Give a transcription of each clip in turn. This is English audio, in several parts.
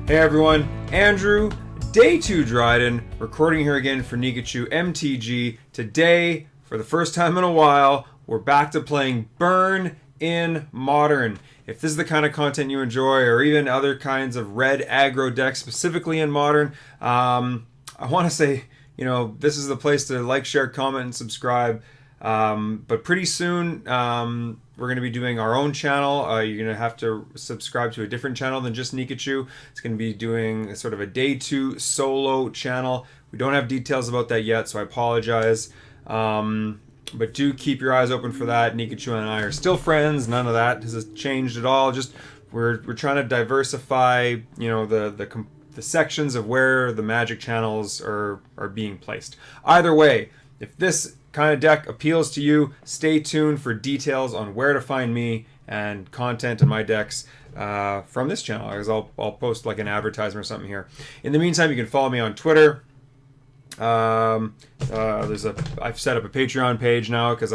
Hey everyone, Andrew, day 2 Dryden, recording here again for Nikachu MTG. Today, for the first time in a while, we're back to playing Burn in Modern. If this is the kind of content you enjoy, or even other kinds of red aggro decks, specifically in Modern, I want to say, this is the place to like, share, comment, and subscribe. But pretty soon, we're going to be doing our own channel. You're going to have to subscribe to a different channel than just Nikachu. It's going to be doing sort of a day 2 solo channel. We don't have details about that yet, so I apologize. But do keep your eyes open for that. Nikachu and I are still friends. None of that has changed at all. Just we're trying to diversify, the sections of where the Magic channels are being placed. Either way, if this kind of deck appeals to you, stay tuned for details on where to find me and content in my decks from this channel, because I'll post like an advertisement or something here. In the meantime, you can follow me on Twitter. I've set up a Patreon page now because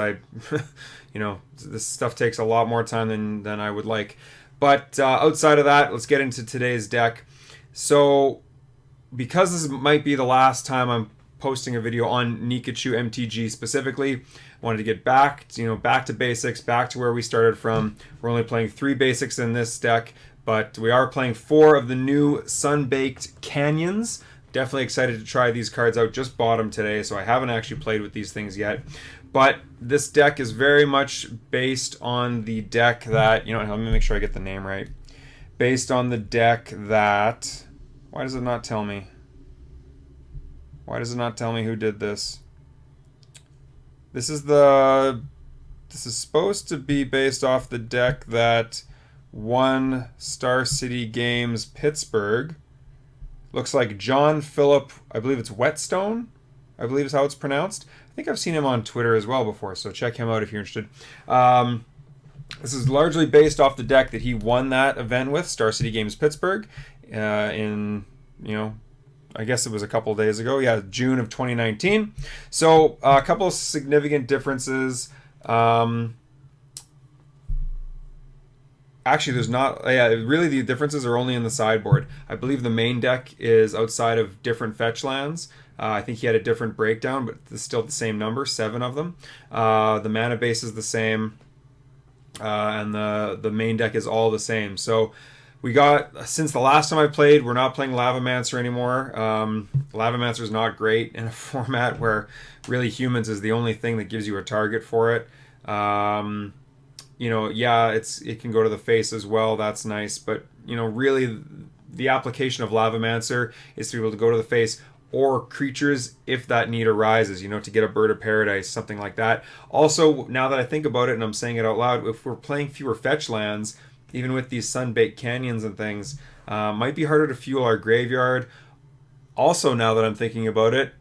this stuff takes a lot more time than I would like. But outside of that, let's get into today's deck. So, because this might be the last time I'm posting a video on Nikachu MTG specifically, I wanted to get back to basics, back to where we started from. We're only playing 3 basics in this deck, but we are playing 4 of the new Sunbaked Canyons. Definitely excited to try these cards out. Just bought them today, so I haven't actually played with these things yet. But this deck is very much based on the deck that, let me make sure I get the name right. Based on the deck that, why does it not tell me? Why does it not tell me who did this? This is supposed to be based off the deck that won Star City Games Pittsburgh. Looks like John Phillip, I believe it's Whetstone, I believe is how it's pronounced. I think I've seen him on Twitter as well before, so check him out if you're interested. This is largely based off the deck that he won that event with, Star City Games Pittsburgh, I guess it was a couple of days ago. Yeah, June of 2019. So a couple of significant differences. Actually, there's not. Yeah, really the differences are only in the sideboard. I believe the main deck is outside of different fetch lands. I think he had a different breakdown, but it's still the same number, 7 of them. The mana base is the same, and the main deck is all the same. So we got, since the last time I played, we're not playing Lavamancer anymore. Lavamancer is not great in a format where really humans is the only thing that gives you a target for it. It can go to the face as well. That's nice. But, really the application of Lavamancer is to be able to go to the face or creatures if that need arises, to get a Bird of Paradise, something like that. Also, now that I think about it and I'm saying it out loud, if we're playing fewer fetch lands, even with these Sunbaked Canyons and things, might be harder to fuel our graveyard. Also, now that I'm thinking about it,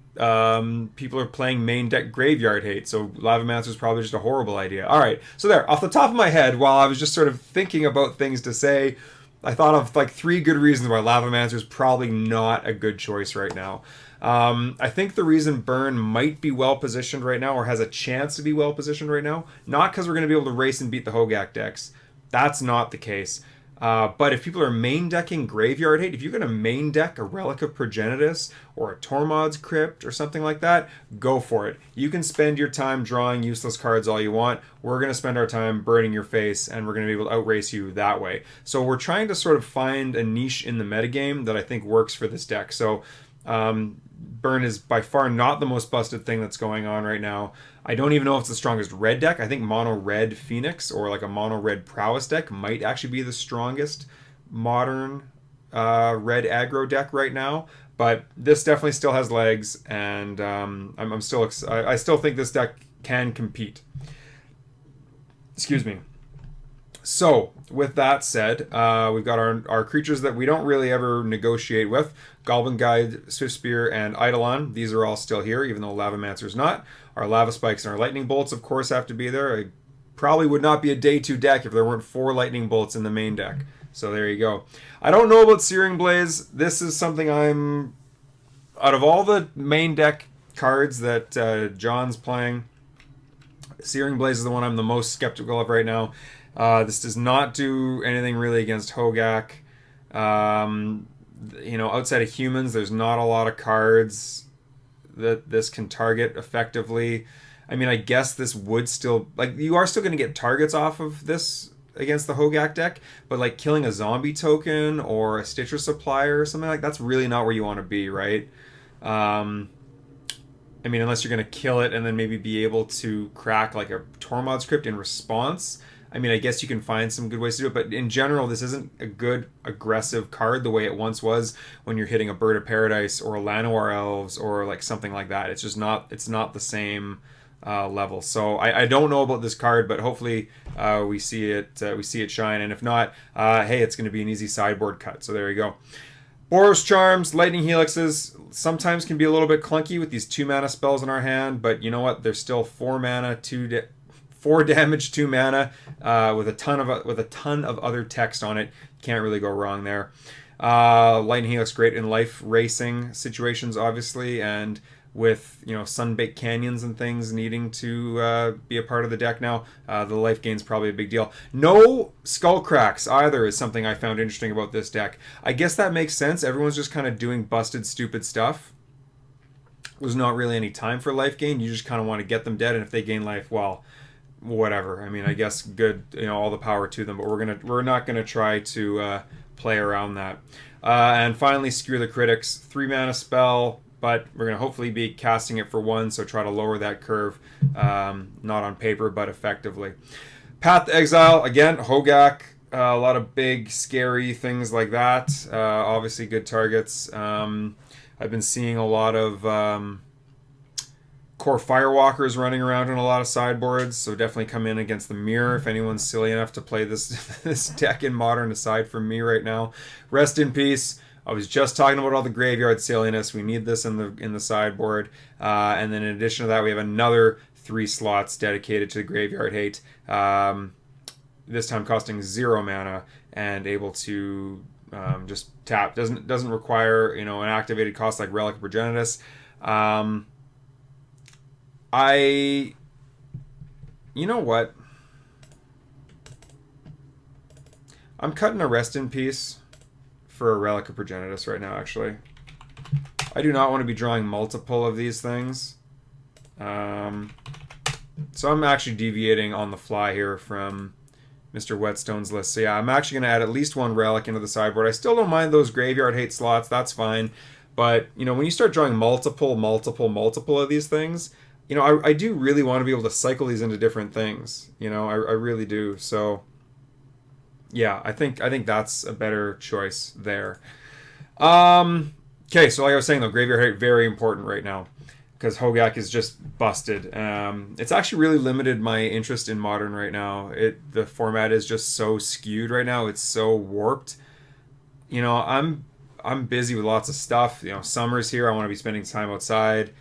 people are playing main deck Graveyard Hate, so Lavamancer is probably just a horrible idea. All right, so there, off the top of my head, while I was just sort of thinking about things to say, I thought of like 3 good reasons why Lavamancer is probably not a good choice right now. I think the reason Burn might be well positioned right now, or has a chance to be well positioned right now, not because we're going to be able to race and beat the Hogak decks. That's not the case. But if people are main decking Graveyard Hate, if you're going to main deck a Relic of Progenitus or a Tormod's Crypt or something like that, go for it. You can spend your time drawing useless cards all you want. We're going to spend our time burning your face, and we're going to be able to outrace you that way. So we're trying to sort of find a niche in the metagame that I think works for this deck. So Burn is by far not the most busted thing that's going on right now. I don't even know if it's the strongest red deck. I think mono red Phoenix or like a mono red Prowess deck might actually be the strongest modern red aggro deck right now. But this definitely still has legs, and I still think this deck can compete. Excuse me. So, with that said, we've got our creatures that we don't really ever negotiate with. Goblin Guide, Swift Spear, and Eidolon. These are all still here, even though Lavamancer's not. Our Lava Spikes and our Lightning Bolts, of course, have to be there. I probably would not be a day 2 deck if there weren't 4 Lightning Bolts in the main deck. So there you go. I don't know about Searing Blaze. This is something out of all the main deck cards that John's playing, Searing Blaze is the one I'm the most skeptical of right now. This does not do anything really against Hogak. outside of humans, there's not a lot of cards that this can target effectively. I mean, I guess this would still, like, you are still going to get targets off of this against the Hogak deck, but like killing a zombie token or a Stitcher supplier or something like that's really not where you want to be, right? I mean, unless you're going to kill it and then maybe be able to crack like a Tormod script in response. I mean, I guess you can find some good ways to do it, but in general, this isn't a good aggressive card the way it once was when you're hitting a Bird of Paradise or a Llanowar Elves or like something like that. It's just not, it's not the same level. So I don't know about this card, but hopefully we see it shine. And if not, hey, it's going to be an easy sideboard cut. So there you go. Boros Charms, Lightning Helixes sometimes can be a little bit clunky with these 2 mana spells in our hand, but you know what? They're still 4 mana, 4 damage, 2 mana, with a ton of other text on it. Can't really go wrong there. Lightning Helix great in life racing situations, obviously, and with Sunbaked Canyons and things needing to be a part of the deck now, the life gain's probably a big deal. No skull cracks either is something I found interesting about this deck. I guess that makes sense. Everyone's just kind of doing busted, stupid stuff. There's not really any time for life gain. You just kind of want to get them dead, and if they gain life, well, whatever. I mean, I guess good. All the power to them. But we're not gonna try to play around that. And finally, Skewer the Critics, 3 mana spell. But we're going to hopefully be casting it for 1, so try to lower that curve, not on paper, but effectively. Path to Exile, again, Hogak, a lot of big, scary things like that. Obviously good targets. I've been seeing a lot of Core Firewalkers running around in a lot of sideboards, so definitely come in against the mirror if anyone's silly enough to play this deck in Modern, aside from me right now. Rest in peace. I was just talking about all the graveyard silliness. We need this in the sideboard. And then in addition to that, we have another 3 slots dedicated to the graveyard hate. This time costing 0 mana and able to just tap. Doesn't require an activated cost like Relic of Progenitus. You know what? I'm cutting a Rest in Peace for a Relic of Progenitus right now, actually. I do not want to be drawing multiple of these things. So I'm actually deviating on the fly here from Mr. Whetstone's list. So yeah, I'm actually going to add at least 1 Relic into the sideboard. I still don't mind those graveyard hate slots. That's fine. But, when you start drawing multiple of these things, I do really want to be able to cycle these into different things. I really do. So yeah, I think that's a better choice there. Okay, so like I was saying though, graveyard hate very important right now because Hogak is just busted. It's actually really limited my interest in Modern right now. The format is just so skewed right now. It's so warped. I'm busy with lots of stuff. Summer's here. I want to be spending time outside.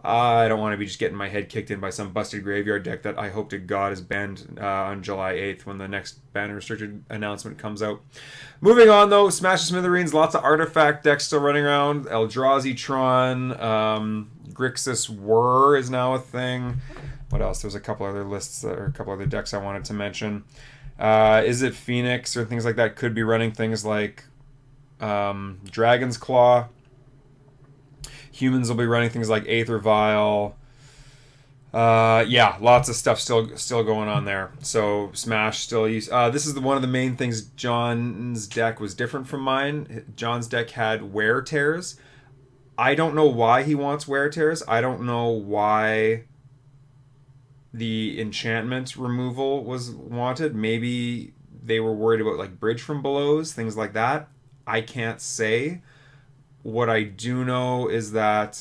I don't want to be just getting my head kicked in by some busted graveyard deck that I hope to God is banned on July 8th when the next ban restricted announcement comes out. Moving on though, Smash the Smithereens, lots of artifact decks still running around. Eldrazi Tron, Grixis Whir is now a thing. What else? There's a couple other lists or a couple other decks I wanted to mention. Is it Phoenix or things like that could be running things like Dragon's Claw. Humans will be running things like Aether Vial. Yeah, lots of stuff still going on there. So Smash still use. This is one of the main things. John's deck was different from mine. John's deck had Wear Tears. I don't know why he wants Wear Tears. I don't know why the enchantment removal was wanted. Maybe they were worried about like Bridge from Belows, things like that. I can't say. What I do know is that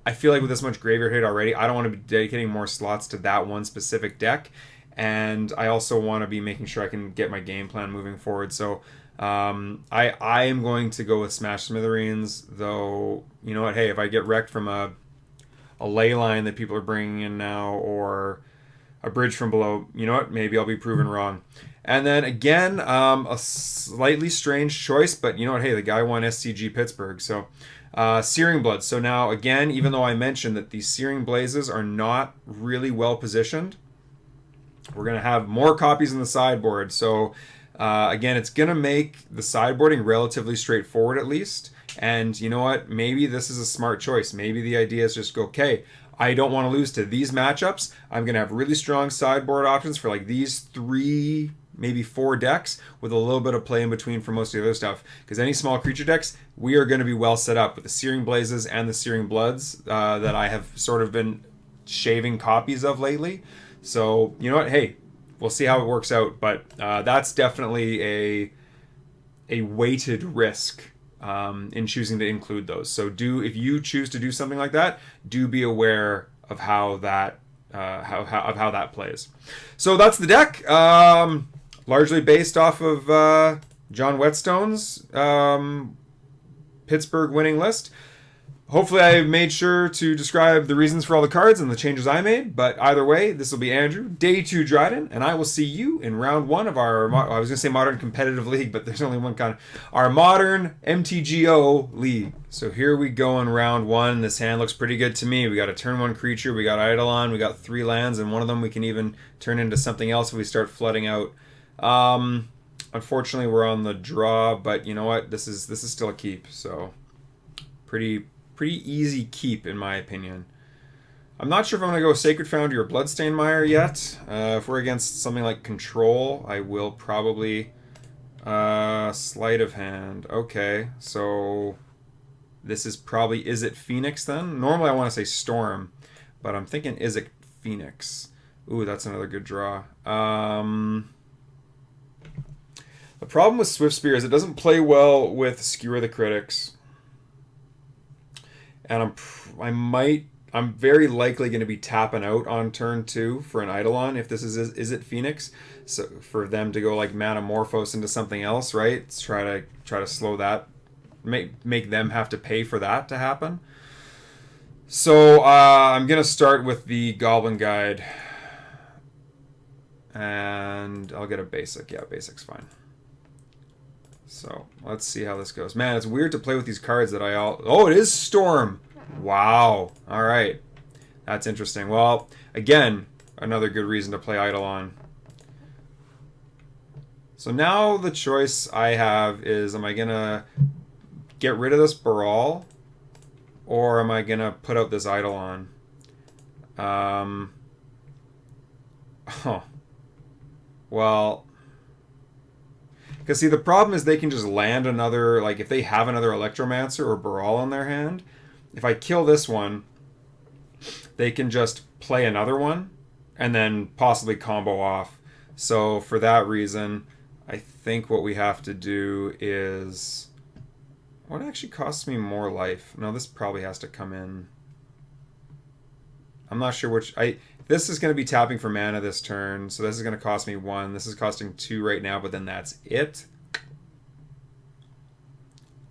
I feel like with this much graveyard hit already, I don't want to be dedicating more slots to that one specific deck. And I also want to be making sure I can get my game plan moving forward. So I am going to go with Smash Smithereens, though, you know what, hey, if I get wrecked from a ley line that people are bringing in now or a Bridge from Below, you know what, maybe I'll be proven wrong. And then again, a slightly strange choice, but you know what, hey, the guy won SCG Pittsburgh, so Searing Blood. So now again, even though I mentioned that these Searing Blazes are not really well positioned, we're going to have more copies in the sideboard. So Again, it's going to make the sideboarding relatively straightforward at least. And you know what? Maybe this is a smart choice. Maybe the idea is just go, okay, I don't want to lose to these matchups. I'm going to have really strong sideboard options for like these 3, maybe 4 decks with a little bit of play in between for most of the other stuff. Because any small creature decks, we are going to be well set up with the Searing Blazes and the Searing Bloods that I have sort of been shaving copies of lately. So, you know what? Hey, we'll see how it works out. But that's definitely a weighted risk in choosing to include those. So if you choose to do something like that, do be aware of how that plays. So that's the deck, largely based off of John Whetstone's Pittsburgh winning list. Hopefully I made sure to describe the reasons for all the cards and the changes I made, but either way, this will be Andrew, Day 2 Dryden, and I will see you in round 1 of our, I was going to say Modern Competitive League, but there's only one kind, our Modern MTGO League. So here we go in round 1. This hand looks pretty good to me. We got a turn 1 creature, we got Eidolon, we got 3 lands, and one of them we can even turn into something else if we start flooding out. Unfortunately, we're on the draw, but you know what? This is still a keep, so pretty easy keep in my opinion. I'm not sure if I'm going to go Sacred Foundry or Bloodstained Mire yet. If we're against something like Control, I will probably Sleight of Hand. Okay, so this is probably Is It Phoenix then? Normally I want to say Storm, but I'm thinking Is It Phoenix. Ooh, that's another good draw. The problem with Swift Spear is it doesn't play well with Skewer the Critics. And I'm very likely going to be tapping out on turn 2 for an Eidolon if this is it Phoenix. So for them to go like Manamorphose into something else, right? Let's try to slow that, make them have to pay for that to happen. So I'm going to start with the Goblin Guide, and I'll get a basic. Yeah, basic's fine. So let's see how this goes. Man, it's weird to play with these cards that Oh, it is Storm. Wow. All right. That's interesting. Well, again, another good reason to play Eidolon. So now the choice I have is, am I going to get rid of this Baral, or am I going to put out this Eidolon? Well, because see, the problem is they can just land another, like if they have another Electromancer or Baral in their hand, if I kill this one, they can just play another one and then possibly combo off. So for that reason, I think what we have to do is, what actually costs me more life? No, this probably has to come in. I'm not sure which. This is going to be tapping for mana this turn, so this is going to cost me 1. This is costing 2 right now, but then that's it.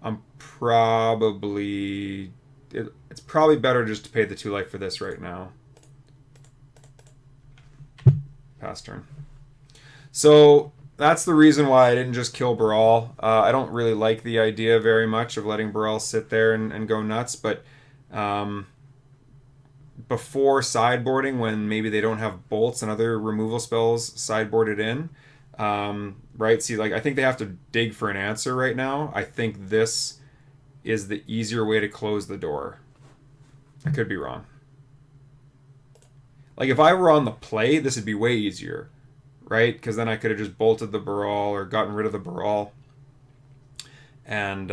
I'm probably... It's probably better just to pay the 2 life for this right now. Pass turn. So that's the reason why I didn't just kill Baral. I don't really like the idea very much of letting Baral sit there and go nuts, but before sideboarding, when maybe they don't have bolts and other removal spells sideboarded in, right? See, like I think they have to dig for an answer right now. I think this is the easier way to close the door. I could be wrong. Like if I were on the play, this would be way easier, right? Because then I could have just bolted the Baral or gotten rid of the Baral. And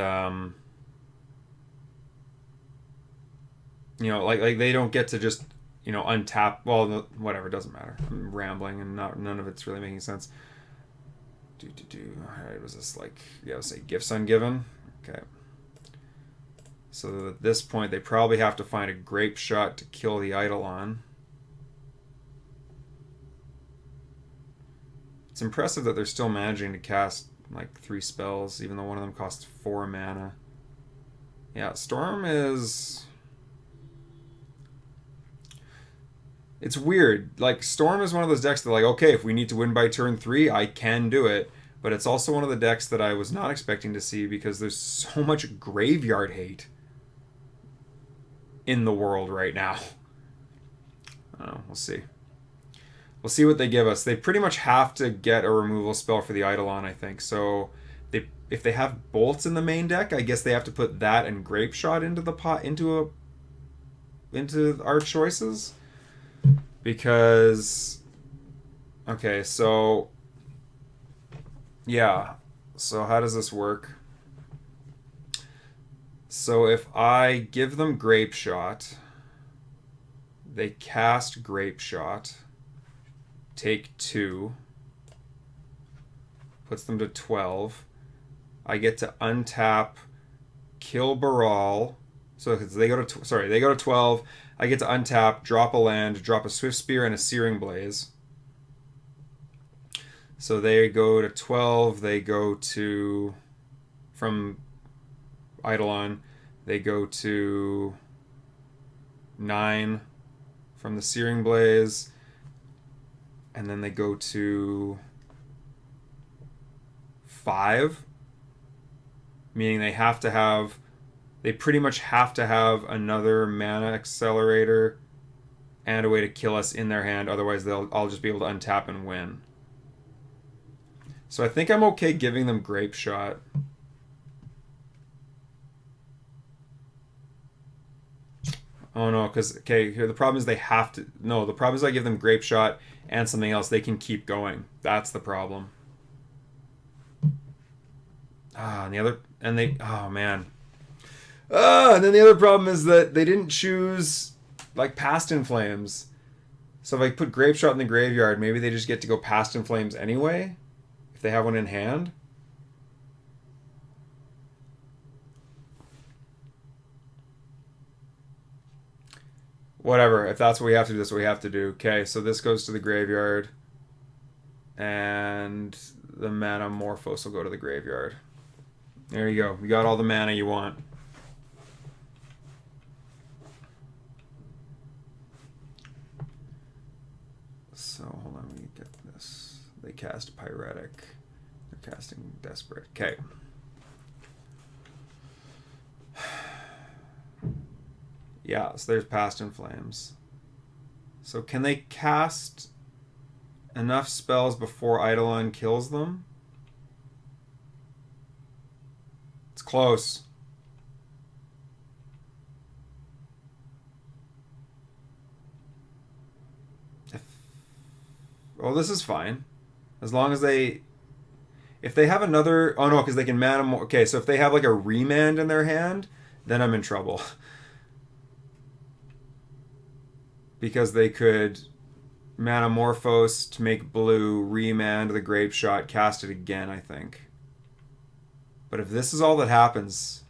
you know, like they don't get to just, you know, untap. Well, whatever, it doesn't matter. I'm rambling and none of it's really making sense. All right, was this like, yeah, let's say Gifts Ungiven. Okay. So at this point, they probably have to find a Grape Shot to kill the Eidolon. It's impressive that they're still managing to cast like 3 spells, even though one of them costs 4 mana. Yeah, Storm is... It's weird. Like, Storm is one of those decks that, like, okay, if we need to win by turn 3, I can do it. But it's also one of the decks that I was not expecting to see because there's so much graveyard hate in the world right now. I don't know, we'll see. We'll see what they give us. They pretty much have to get a removal spell for the Eidolon, I think. So if they have bolts in the main deck, I guess they have to put that and Grape Shot into the pot into our choices. Because okay, so yeah. So how does this work? So if I give them Grape Shot, they cast Grape Shot, take 2, puts them to 12. I get to untap, kill Baral. So they go to 12. I get to untap, drop a land, drop a Swift Spear and a Searing Blaze. So they go to 12. They go to from Eidolon. They go to 9 from the Searing Blaze. And then they go to 5. Meaning they pretty much have to have another mana accelerator and a way to kill us in their hand. Otherwise, I'll just be able to untap and win. So I think I'm okay giving them Grape Shot. Oh no, because okay, here the problem is they have to. No, the problem is I give them Grape Shot and something else. They can keep going. That's the problem. And oh man. And then the other problem is that they didn't choose like Past in Flames. So if I put Grape Shot in the graveyard, maybe they just get to go Past in Flames anyway, if they have one in hand. Whatever, if that's what we have to do, that's what we have to do. Okay, so this goes to the graveyard. And the mana Morphos will go to the graveyard. There you go. You got all the mana you want. So, hold on, let me get this. They cast Pyretic. They're casting Desperate. Okay. Yeah, so there's Past in Flames. So can they cast enough spells before Eidolon kills them? It's close. Well, this is fine. As long as if they have another... Oh no, because they can mana more... Okay, so if they have like a Remand in their hand, then I'm in trouble. Because they could mana Morphos to make blue, Remand the Grape Shot, cast it again, I think. But if this is all that happens...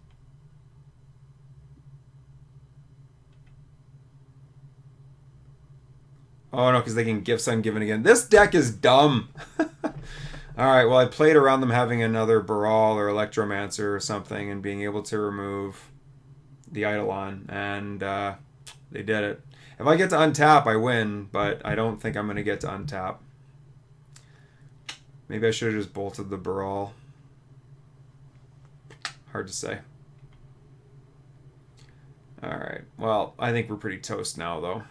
Oh no, because they can Gifts Ungiven again. This deck is dumb! Alright, well I played around them having another Baral or Electromancer or something and being able to remove the Eidolon, and they did it. If I get to untap, I win, but I don't think I'm going to get to untap. Maybe I should have just bolted the Baral. Hard to say. Alright, well, I think we're pretty toast now, though.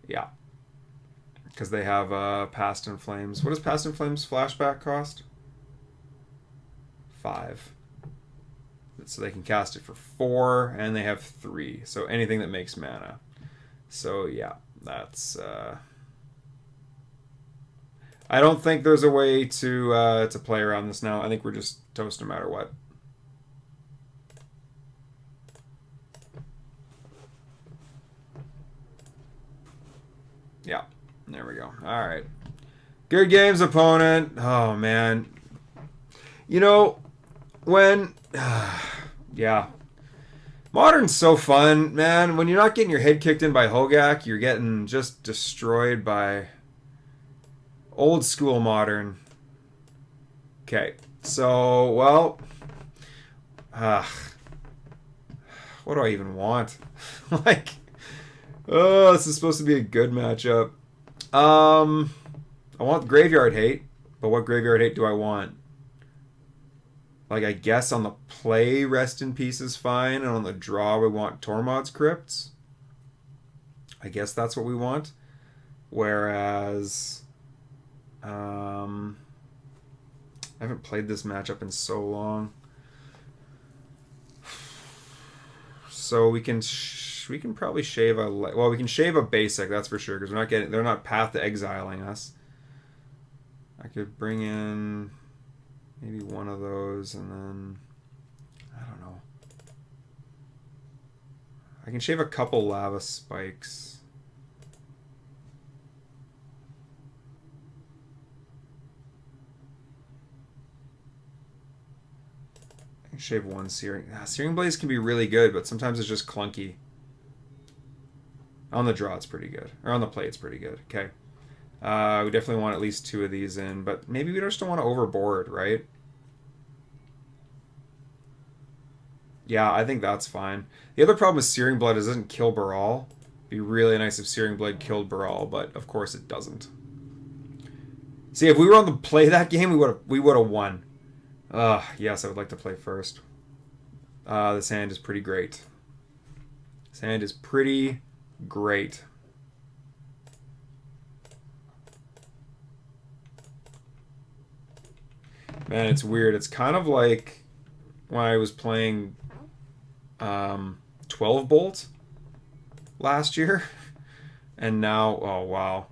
Yeah. Because they have Past in Flames. What does Past in Flames flashback cost? 5. So they can cast it for 4, and they have 3. So anything that makes mana. So yeah, that's... I don't think there's a way to play around this now. I think we're just toast no matter what. Yeah, there we go. All right. Good games, opponent. Oh, man. You know, when... yeah. Modern's so fun, man. When you're not getting your head kicked in by Hogak, you're getting just destroyed by old school Modern. Okay. So, well... what do I even want? Like... Oh, this is supposed to be a good matchup. I want Graveyard Hate, but what Graveyard Hate do I want? Like, I guess on the play, Rest in Peace is fine, and on the draw, we want Tormod's Crypts. I guess that's what we want. Whereas, I haven't played this matchup in so long. So we can probably shave a we can shave a basic, that's for sure, because they're not path to exiling us. I could bring in maybe one of those, and then I don't know. I can shave a couple lava spikes. Shave one searing. Searing blaze can be really good, but sometimes it's just clunky. On the draw, it's pretty good. Or on the play, it's pretty good. Okay. We definitely want at least two of these in, but maybe we just don't want to overboard, right? Yeah, I think that's fine. The other problem with Searing Blood is it doesn't kill Baral. It'd be really nice if Searing Blood killed Baral, but of course it doesn't. See, if we were on the play that game, we would have won. Yes, I would like to play first. This hand is pretty great. This hand is pretty great. Man, it's weird. It's kind of like when I was playing 12 Bolt last year. And now, oh wow.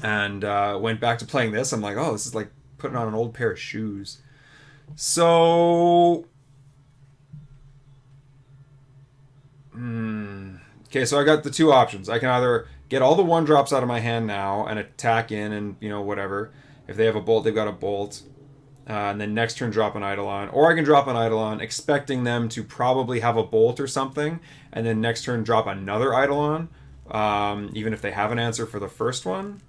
And went back to playing this. I'm like, oh, this is like putting on an old pair of shoes. So, okay, so I got the two options. I can either get all the 1-drops out of my hand now and attack in and, whatever. If they have a bolt, they've got a bolt. And then next turn drop an Eidolon. Or I can drop an Eidolon expecting them to probably have a bolt or something. And then next turn drop another Eidolon. Even if they have an answer for the first one.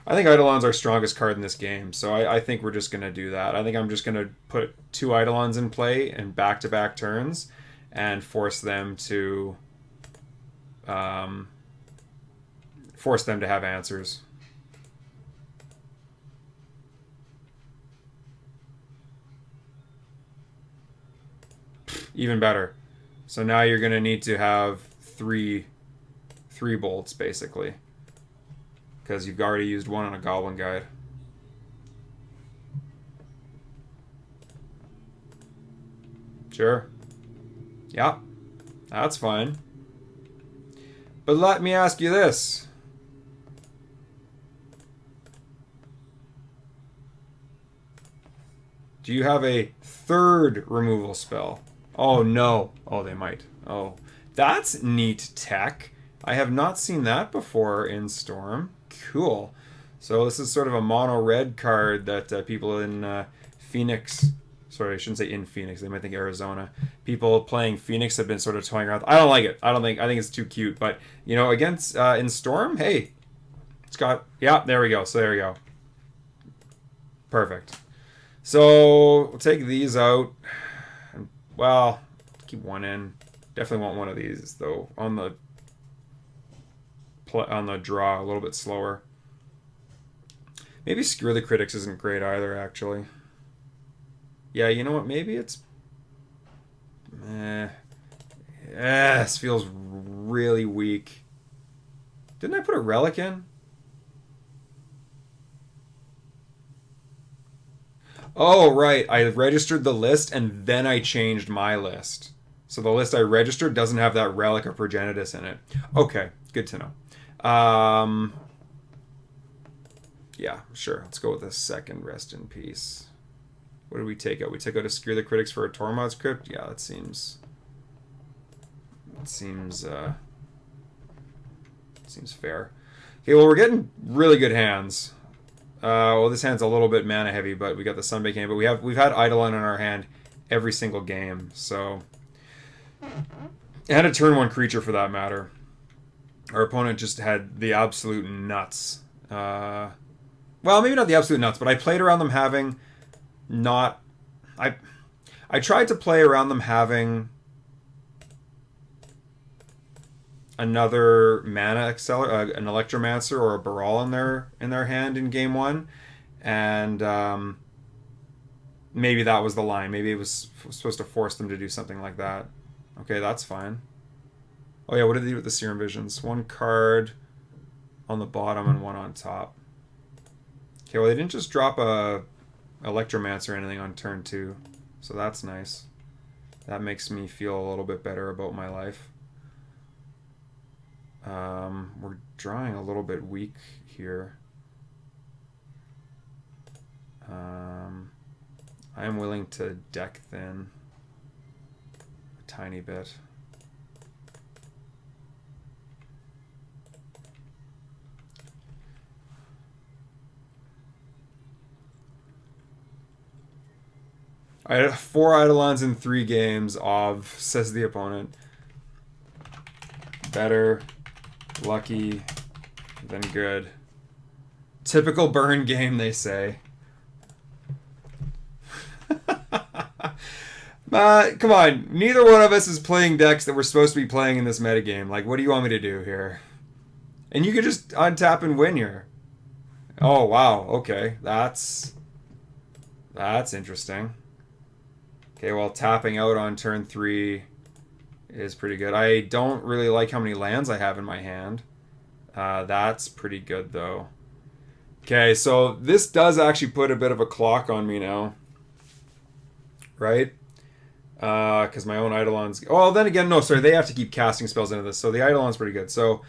I think Eidolon's our strongest card in this game, so I think we're just going to do that. I think I'm just going to put 2 Eidolons in play in back-to-back turns and force them to have answers. Even better. So now you're going to need to have three bolts, basically. Because you've already used one on a Goblin Guide. Sure. Yeah, that's fine. But let me ask you this. Do you have a third removal spell? Oh, no. Oh, they might. Oh, that's neat tech. I have not seen that before in Storm. Cool. So this is sort of a mono red card that people in Phoenix, sorry, I shouldn't say in Phoenix, they might think Arizona. People playing Phoenix have been sort of toying around. I don't like it. I think it's too cute. But, against in Storm, hey, it's got, yeah, there we go. So there we go. Perfect. So we'll take these out. Well, keep one in. Definitely want one of these, though, on the draw a little bit slower. Maybe Screw the Critics isn't great either, actually. Yeah, you know what? Maybe it's... this feels really weak. Didn't I put a Relic in? Oh, right. I registered the list and then I changed my list. So the list I registered doesn't have that Relic of Progenitus in it. Okay, good to know. Yeah, sure. Let's go with a second Rest in Peace. What did we take out? We took out a Screw the Critics for a Tormod's Crypt? Yeah, that seems fair. Okay, well, we're getting really good hands. Well, this hand's a little bit mana heavy, but we got the Sunbaked Canyon. But we've had Eidolon in our hand every single game, so... And a turn 1 creature for that matter. Our opponent just had the absolute nuts. Well, maybe not the absolute nuts, but I played around them having not... I tried to play around them having another mana acceler, an Electromancer or a Baral in their hand in game 1, and maybe that was the line. Maybe it was supposed to force them to do something like that. Okay, that's fine. Oh yeah, what did they do with the Serum Visions? One card on the bottom and one on top. Okay, well they didn't just drop a Electromancer or anything on turn 2, so that's nice. That makes me feel a little bit better about my life. We're drawing a little bit weak here. I am willing to deck thin a tiny bit. I had 4 Eidolons in 3 games. Says the opponent. Better lucky than good. Typical burn game, they say. Come on. Neither one of us is playing decks that we're supposed to be playing in this metagame. Like, what do you want me to do here? And you could just untap and win here. Oh, wow. Okay. That's interesting. Okay, well, tapping out on turn 3 is pretty good. I don't really like how many lands I have in my hand. That's pretty good, though. Okay, so this does actually put a bit of a clock on me now. Right? Because my own Eidolons... Oh, then again, no, sorry, they have to keep casting spells into this, so the Eidolon's pretty good. So,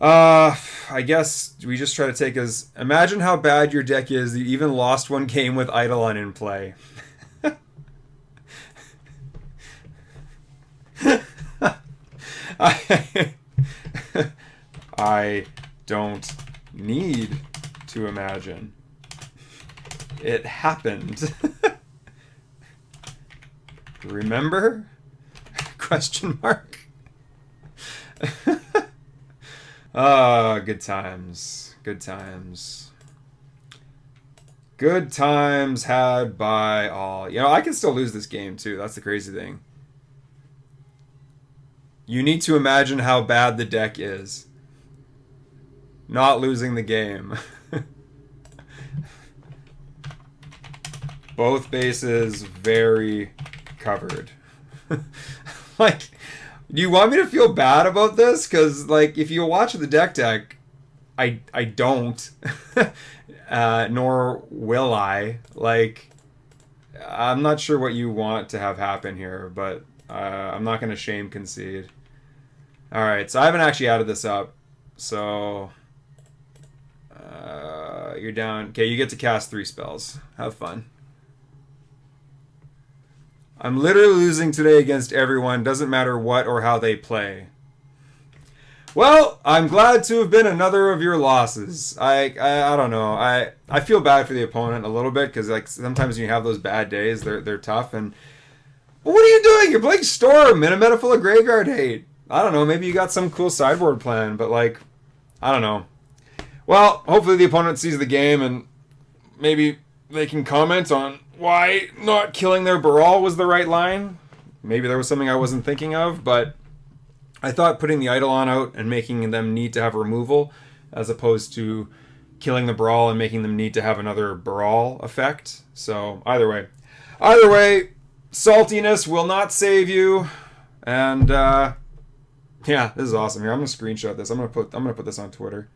I guess we just try to take as... Imagine how bad your deck is that you even lost one game with Eidolon in play. I don't need to imagine. It happened. Remember? Question mark. Ah, good times. Good times. Good times had by all. You know, I can still lose this game too. That's the crazy thing. You need to imagine how bad the deck is. Not losing the game. Both bases very covered. Like, do you want me to feel bad about this? Because, like, if you watch the deck, I don't. Nor will I. Like, I'm not sure what you want to have happen here, but I'm not going to shame concede. Alright, so I haven't actually added this up. So, you're down. Okay, you get to cast 3 spells. Have fun. I'm literally losing today against everyone. Doesn't matter what or how they play. Well, I'm glad to have been another of your losses. I don't know. I feel bad for the opponent a little bit because like sometimes when you have those bad days, they're tough. And but what are you doing? You're playing Storm in a meta full of graveyard hate. I don't know. Maybe you got some cool sideboard plan, but like, I don't know. Well, hopefully the opponent sees the game and maybe they can comment on why not killing their Baral was the right line. Maybe there was something I wasn't thinking of, but I thought putting the Eidolon out and making them need to have removal as opposed to killing the Baral and making them need to have another Baral effect. So either way, saltiness will not save you. And yeah, this is awesome. Here, I'm gonna screenshot this. I'm gonna put this on Twitter.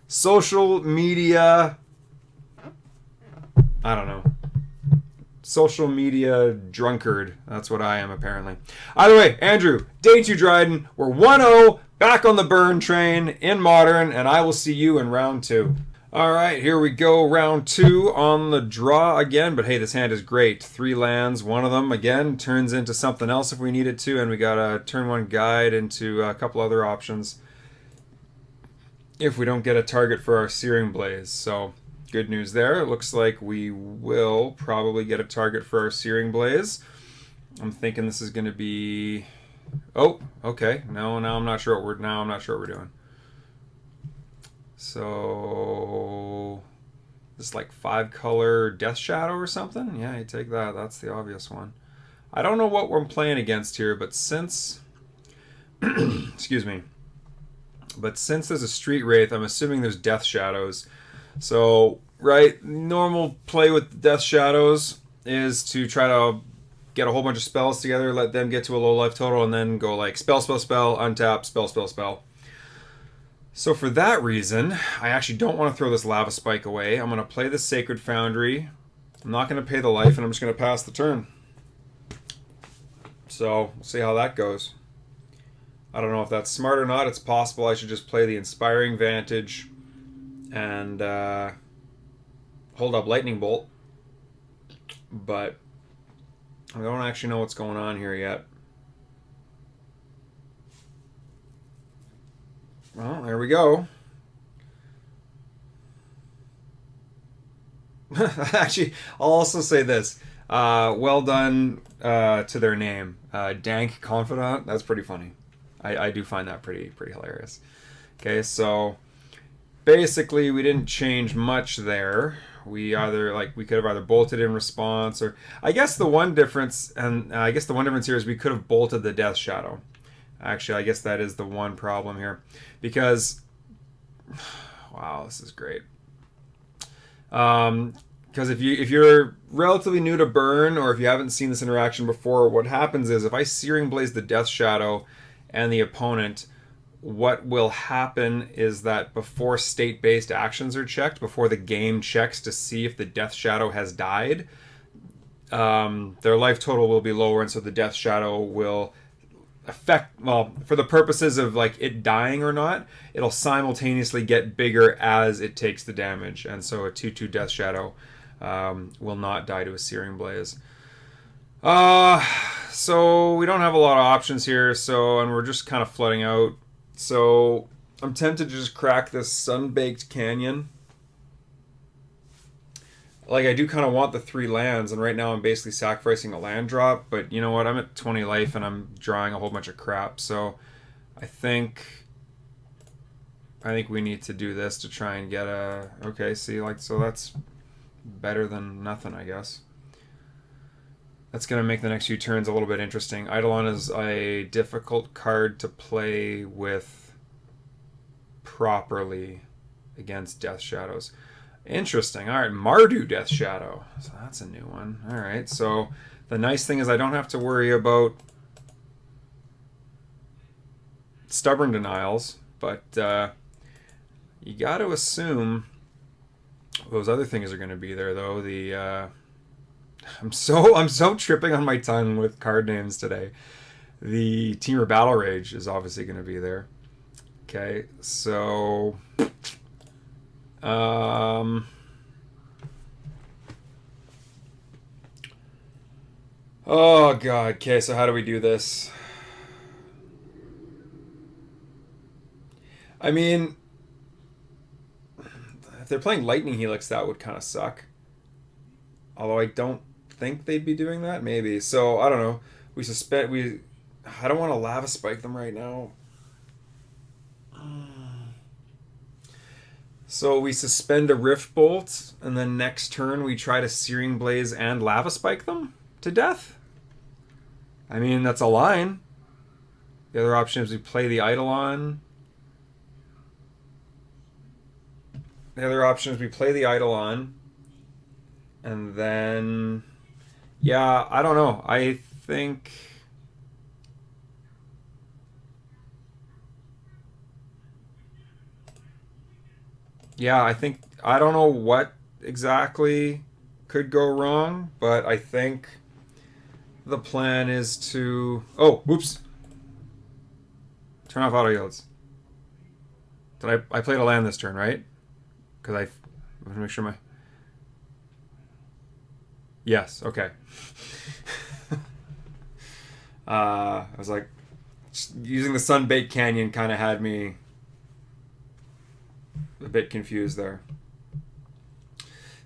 Social media. I don't know. Social media drunkard. That's what I am, apparently. Either way, Andrew, day 2 Dryden. We're 1-0, back on the burn train in Modern, and I will see you in round 2. All right, here we go. Round 2 on the draw again. But hey, this hand is great. 3 lands. One of them, again, turns into something else if we need it to, and we got a turn 1 guide into a couple other options if we don't get a target for our Searing Blaze. So, good news there. It looks like we will probably get a target for our Searing Blaze. I'm thinking this is going to be... Oh, okay. No, now I'm not sure what we're doing. So, this like 5-color Death Shadow or something? Yeah, you take that. That's the obvious one. I don't know what we're playing against here, but since... excuse me. But since there's a Street Wraith, I'm assuming there's Death Shadows. So, right, normal play with Death Shadows is to try to get a whole bunch of spells together, let them get to a low life total, and then go like spell, spell, spell, untap, spell, spell, spell. So for that reason, I actually don't want to throw this Lava Spike away. I'm going to play the Sacred Foundry. I'm not going to pay the life, and I'm just going to pass the turn. So, we'll see how that goes. I don't know if that's smart or not. It's possible I should just play the Inspiring Vantage and hold up Lightning Bolt. But I don't actually know what's going on here yet. Well, there we go. Actually, I'll also say this. Well done to their name. Dank Confidant. That's pretty funny. I do find that pretty hilarious. Okay, so basically we didn't change much there. We could have either bolted in response, or I guess the one difference here is we could have bolted the Death Shadow. Actually, I guess that is the one problem here, because wow, this is great. Because if you're relatively new to Burn, or if you haven't seen this interaction before, what happens is if I Searing Blaze the Death Shadow and the opponent, what will happen is that before state-based actions are checked, before the game checks to see if the Death Shadow has died, their life total will be lower, and so the Death Shadow will affect, well, for the purposes of like it dying or not, it'll simultaneously get bigger as it takes the damage, and so a 2/2 Death Shadow will not die to a Searing Blaze. So we don't have a lot of options here, and we're just kind of flooding out. So I'm tempted to just crack this Sunbaked Canyon. Like, I do kind of want the 3 lands, and right now I'm basically sacrificing a land drop, but you know what, I'm at 20 life and I'm drawing a whole bunch of crap, so I think we need to do this to try and get a... Okay, see, like, so that's better than nothing, I guess. That's going to make the next few turns a little bit interesting. Eidolon is a difficult card to play with properly against Death Shadows. Interesting. All right, Mardu Death Shadow. So that's a new one. All right, so the nice thing is I don't have to worry about stubborn denials, but you got to assume those other things are going to be there, though. I'm so tripping on my tongue with card names today. The Temur Battle Rage is obviously going to be there. Okay, so oh god. Okay, so how do we do this? I mean, if they're playing Lightning Helix, that would kind of suck. Although I don't think they'd be doing that. Maybe. So I don't know. I don't want to Lava Spike them right now. So we suspend a Rift Bolt, and then next turn we try to Searing Blaze and Lava Spike them to death? I mean, that's a line. The other option is we play the Eidolon. And then... Yeah, I don't know. I think... Yeah, I don't know what exactly could go wrong, but I think the plan is to... Oh, whoops. Turn off auto yields. I played a land this turn, right? Because I want to make sure my... Yes, okay. I was like, using the Sunbaked Canyon kind of had me a bit confused there.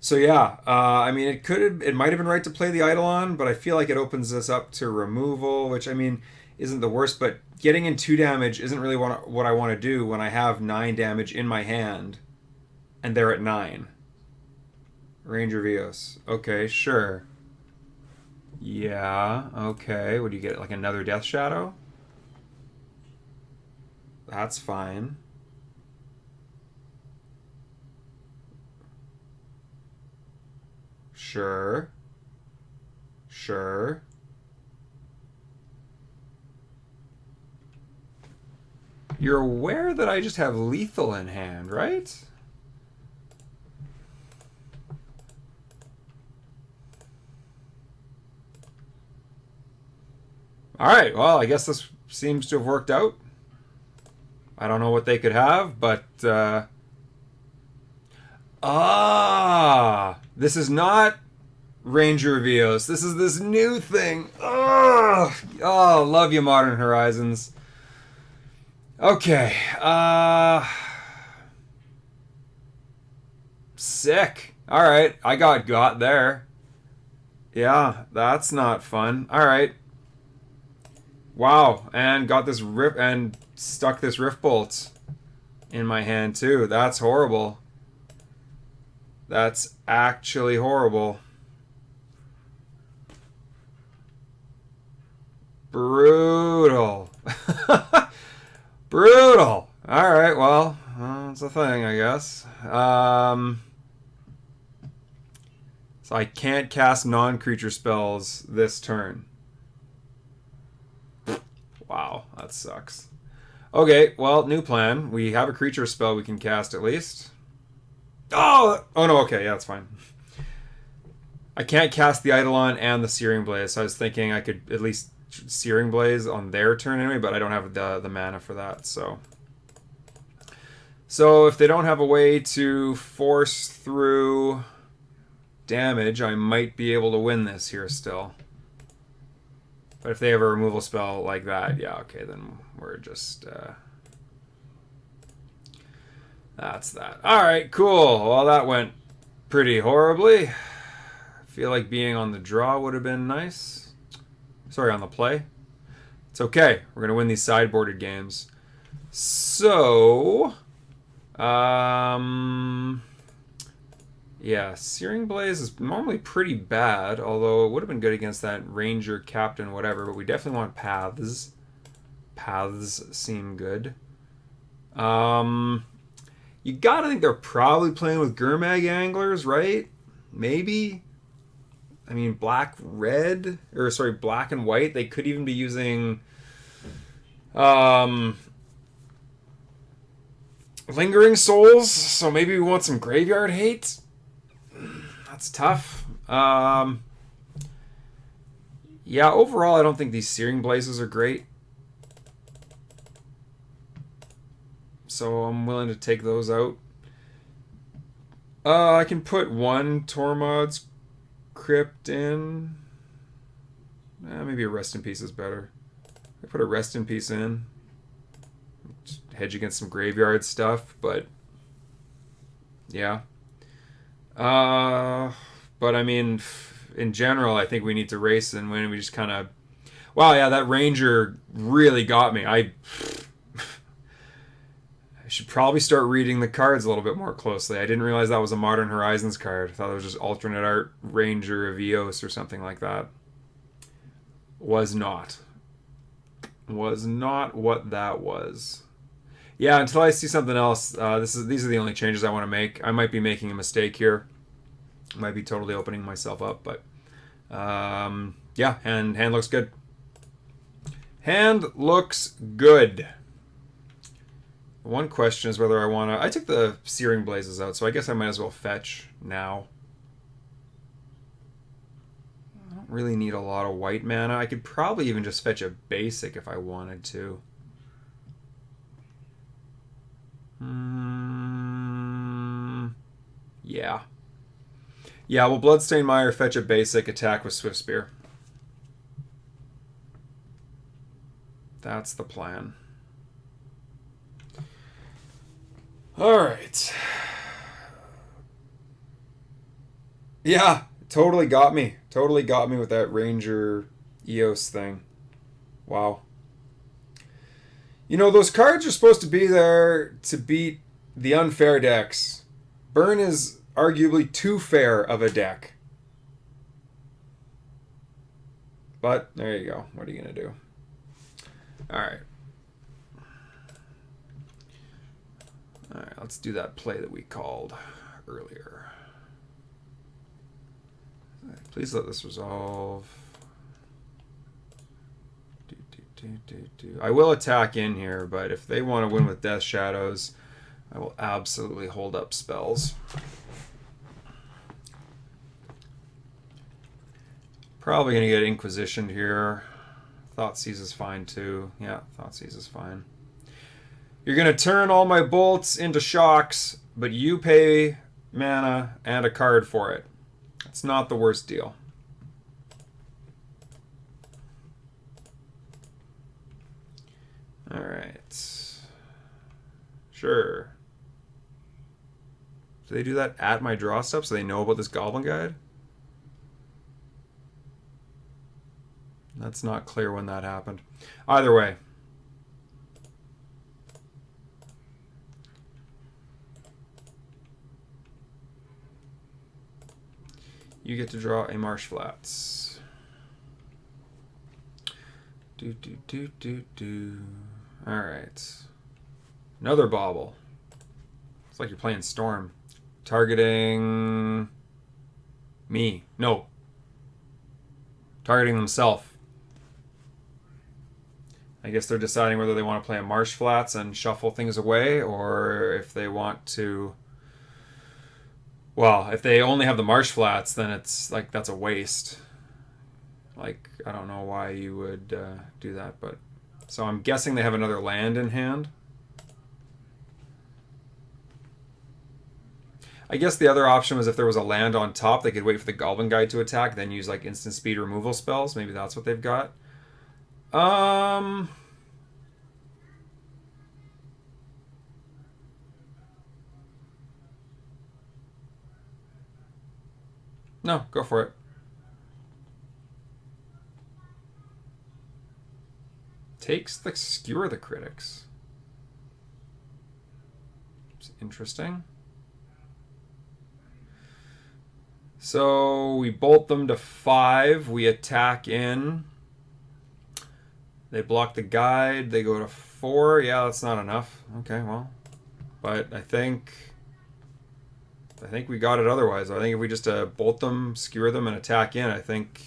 So yeah, I mean, it might have been right to play the Eidolon, but I feel like it opens us up to removal, which, I mean, isn't the worst, but getting in 2 damage isn't really what I want to do when I have 9 damage in my hand, and they're at 9. Ranger Vios. Okay, sure. Yeah, okay. What do you get, like another Death Shadow? That's fine. Sure. Sure. You're aware that I just have lethal in hand, right? Alright, well, I guess this seems to have worked out. I don't know what they could have, but... This is not Ranger Vios. This is this new thing. Oh, love you, Modern Horizons. Okay, sick. Alright, I got there. Yeah, that's not fun. Alright. Wow, and got this rip and stuck this rift bolt in my hand too. That's horrible. That's actually horrible. Brutal. Brutal. Alright, well, that's a thing, I guess. So I can't cast non-creature spells this turn. Wow, that sucks. Okay, well, new plan. We have a creature spell we can cast at least. Oh no, okay, yeah, that's fine. I can't cast the Eidolon and the Searing Blaze, so I was thinking I could at least Searing Blaze on their turn anyway, but I don't have the mana for that, so... So if they don't have a way to force through damage, I might be able to win this here still. But if they have a removal spell like that, yeah, okay, then we're just... That's that. Alright, cool. Well, that went pretty horribly. I feel like being on the draw would have been nice. Sorry, on the play. It's okay. We're going to win these sideboarded games. So... yeah, Searing Blaze is normally pretty bad, although it would have been good against that Ranger, Captain, whatever, but we definitely want Paths. Paths seem good. You gotta think they're probably playing with Gurmag Anglers, right? Maybe? I mean, black and white. They could even be using... Lingering Souls, so maybe we want some Graveyard Hate? That's tough. Yeah, overall, I don't think these Searing Blazes are great. So I'm willing to take those out. I can put one Tormod's Crypt in. Maybe a Rest in Peace is better. I put a Rest in Peace in. Just hedge against some graveyard stuff, but yeah. But I mean, in general, I think we need to race and win. We just kind of... Wow, yeah, that Ranger really got me. I should probably start reading the cards a little bit more closely. I didn't realize that was a Modern Horizons card. I thought it was just alternate art Ranger of Eos or something like that. Was not. Was not what that was. Yeah, until I see something else, these are the only changes I want to make. I might be making a mistake here. I might be totally opening myself up, but yeah, hand looks good. Hand looks good. One question is whether I want to... I took the Searing Blazes out, so I guess I might as well fetch now. I don't really need a lot of white mana. I could probably even just fetch a basic if I wanted to. Yeah. Yeah, well, Bloodstained Mire, fetch a basic, attack with Swift Spear. That's the plan. Alright. Yeah, totally got me. Totally got me with that Ranger Eos thing. Wow. You know, those cards are supposed to be there to beat the unfair decks. Burn is arguably too fair of a deck. But, there you go. What are you going to do? Alright. Alright, let's do that play that we called earlier. Please let this resolve. I will attack in here, but if they want to win with Death Shadows, I will absolutely hold up spells. Probably going to get Inquisitioned here. Thoughtseize is fine too. Yeah, Thoughtseize is fine. You're going to turn all my bolts into shocks, but you pay mana and a card for it. It's not the worst deal. Alright. Sure. Do they do that at my draw step so they know about this Goblin Guide? That's not clear when that happened. Either way. You get to draw a Marsh Flats. Alright. Another bauble. It's like you're playing Storm. Targeting me. No. Targeting themselves. I guess they're deciding whether they want to play a Marsh Flats and shuffle things away, or if they want to... Well, if they only have the Marsh Flats, then it's like that's a waste. Like, I don't know why you would do that, but... So I'm guessing they have another land in hand. I guess the other option was if there was a land on top, they could wait for the Goblin Guide to attack, then use like instant speed removal spells. Maybe that's what they've got. No, go for it. Takes the Skewer the Critics. It's interesting. So we bolt them to 5. We attack in. They block the guide. They go to 4. Yeah, that's not enough. Okay, well. But I think we got it otherwise. I think if we just bolt them, skewer them, and attack in, I think...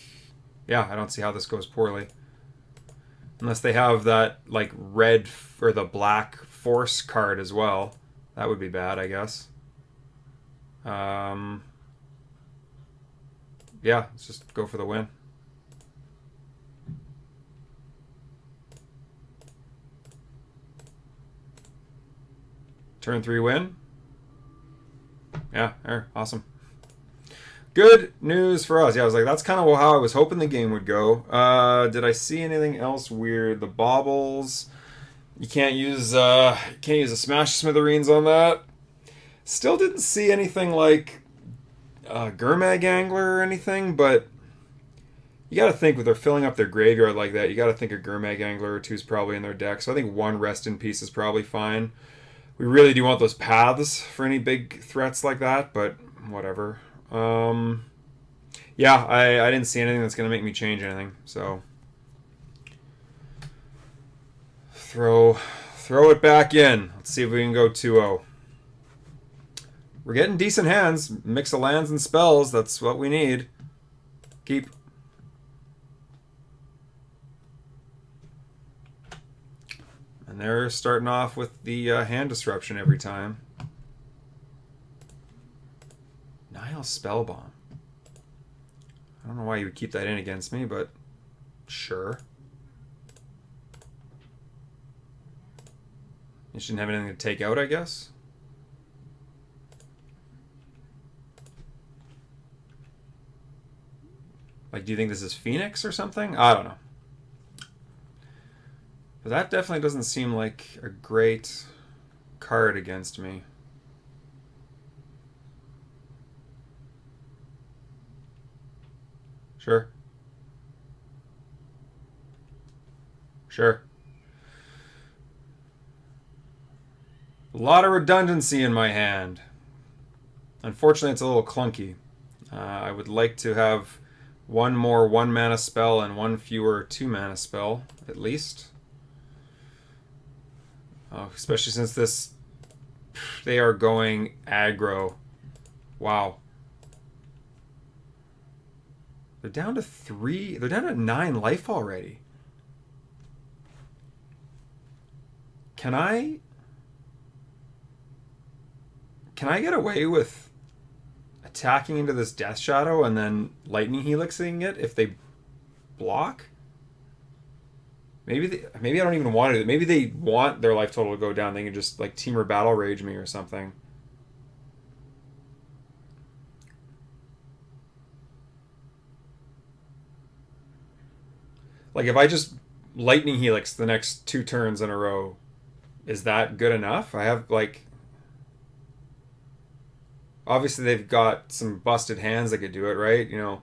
Yeah, I don't see how this goes poorly. Unless they have that, like, red or the black force card as well. That would be bad, I guess. Yeah, let's just go for the win. Turn 3 win. Yeah, there, awesome. Good news for us. Yeah, I was like, that's kind of how I was hoping the game would go. Did I see anything else weird? The baubles. You can't use a Smash Smithereens on that. Still didn't see anything like Gurmag Angler or anything, but you got to think with they're filling up their graveyard like that, you got to think a Gurmag Angler or two is probably in their deck. So I think 1 Rest in Peace is probably fine. We really do want those paths for any big threats like that, but whatever. Yeah, I didn't see anything that's going to make me change anything, so throw it back in. Let's see if we can go 2-0. We're getting decent hands. Mix of lands and spells, that's what we need. Keep. And they're starting off with the hand disruption every time. Nile Spellbomb. I don't know why you would keep that in against me, but sure. You shouldn't have anything to take out, I guess. Like, do you think this is Phoenix or something? I don't know. But that definitely doesn't seem like a great card against me. Sure. Sure. A lot of redundancy in my hand. Unfortunately, it's a little clunky. I would like to have 1 more 1-mana spell and 1 fewer 2-mana spell, at least. Especially since they are going aggro. Wow. They're down to 3. They're down to 9 life already. Can I get away with attacking into this Death Shadow and then Lightning Helixing it if they block? Maybe I don't even want to do it. Maybe they want their life total to go down. They can just like Teamer Battle Rage me or something. Like if I just Lightning Helix the next 2 turns in a row, is that good enough? I have like... Obviously they've got some busted hands that could do it, right? You know,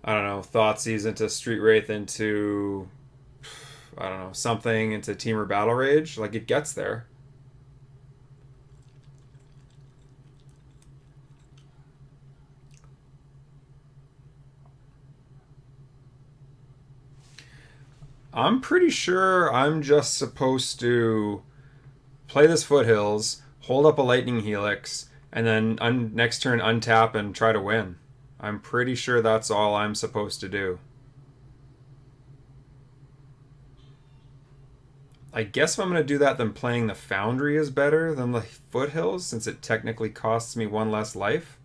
I don't know, Thoughtseize into Street Wraith into... I don't know, something into Teamer Battle Rage. Like, it gets there. I'm pretty sure I'm just supposed to play this Foothills, hold up a Lightning Helix, and then next turn untap and try to win. I'm pretty sure that's all I'm supposed to do. I guess if I'm going to do that, then playing the Foundry is better than the Foothills, since it technically costs me 1 less life.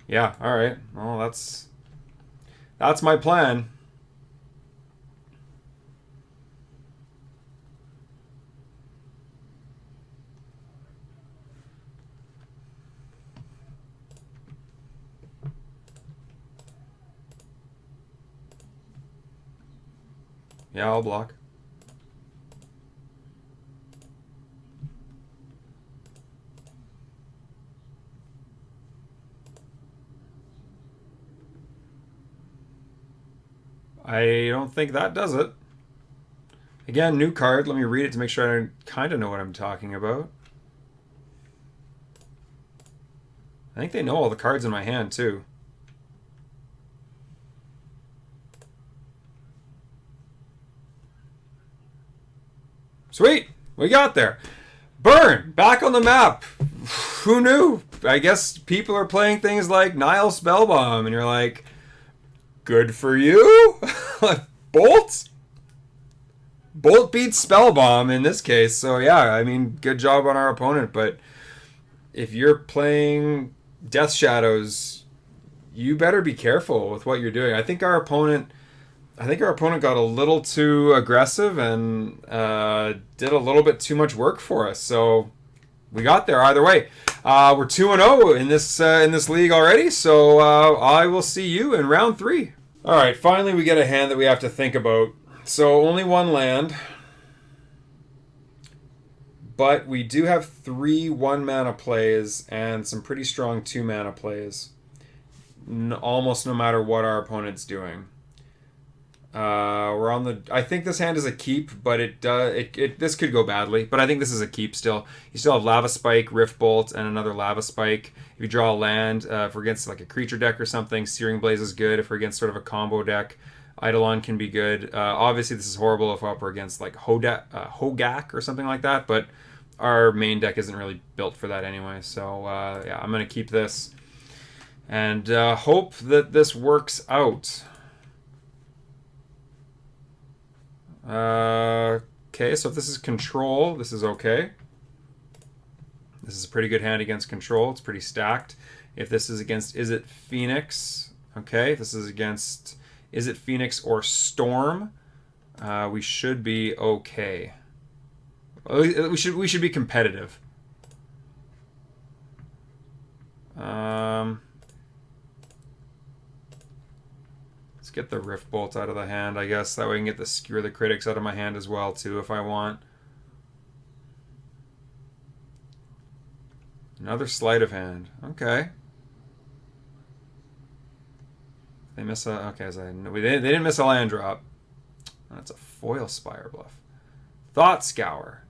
Yeah, alright. Well, that's my plan. Yeah, I'll block. I don't think that does it. Again, new card. Let me read it to make sure I kind of know what I'm talking about. I think they know all the cards in my hand, too. Sweet! We got there. Burn! Back on the map! Who knew? I guess people are playing things like Nile Spellbomb, and you're like, good for you? Bolt? Bolt beats Spellbomb in this case, so yeah, I mean, good job on our opponent, but if you're playing Death Shadows, you better be careful with what you're doing. I think our opponent got a little too aggressive and did a little bit too much work for us. So we got there either way. We're 2-0 in this league already. So I will see you in round 3. All right, finally we get a hand that we have to think about. So only 1 land, but we do have 3 1-mana plays and some pretty strong 2-mana plays. Almost no matter what our opponent's doing. We're on the... I think this hand is a keep, but this could go badly. But I think this is a keep still. You still have Lava Spike, Rift Bolt, and another Lava Spike. If you draw a land, if we're against like a creature deck or something, Searing Blaze is good. If we're against sort of a combo deck, Eidolon can be good. Obviously, this is horrible if we're against like Hogak or something like that, but our main deck isn't really built for that anyway. So, yeah, I'm going to keep this and hope that this works out. Okay, so if this is control, this is okay. This is a pretty good hand against control. It's pretty stacked. If this is against Is It Phoenix, okay. If this is against Is It Phoenix or Storm, we should be okay. We should be competitive. Let's get the Rift Bolt out of the hand, I guess. That way I can get the Skewer the Critics out of my hand as well, too, if I want. Another Sleight of Hand. Okay. They miss a... Okay, they didn't miss a land drop. That's a Foil Spire Bluff. Thought Scour.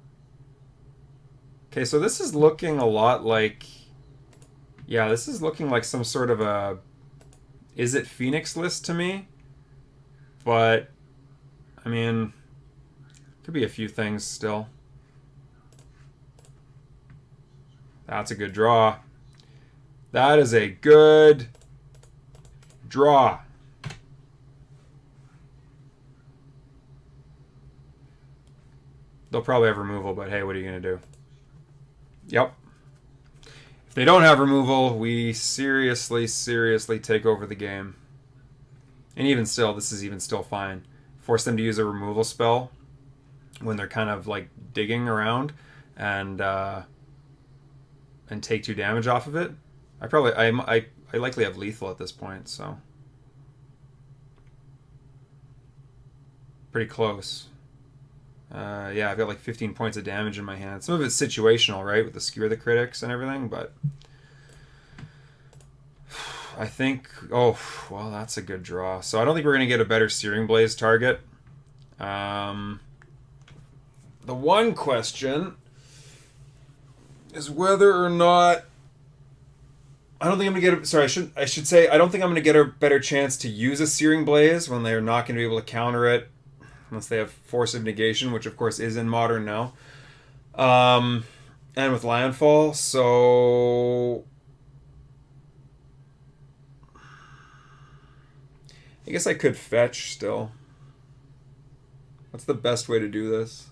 Okay, so this is looking a lot like... Yeah, this is looking like some sort of a... Is It Phoenix list to me? But, I mean, could be a few things still. That's a good draw. That is a good draw. They'll probably have removal, but hey, what are you going to do? Yep. If they don't have removal, we seriously take over the game. And even still, this is even still fine. Force them to use a removal spell when they're kind of like digging around and take 2 damage off of it. I likely have lethal at this point, so pretty close. Yeah, I've got like 15 points of damage in my hand. Some of it's situational, right, with the Skewer the Critics and everything, but I think... Oh, well, that's a good draw. So I don't think we're going to get a better Searing Blaze target. The one question is whether or not... I don't think I'm going to get... Sorry, I should say I don't think I'm going to get a better chance to use a Searing Blaze when they're not going to be able to counter it unless they have Force of Negation, which of course is in Modern now. And with Landfall, so... I guess I could fetch still. What's the best way to do this?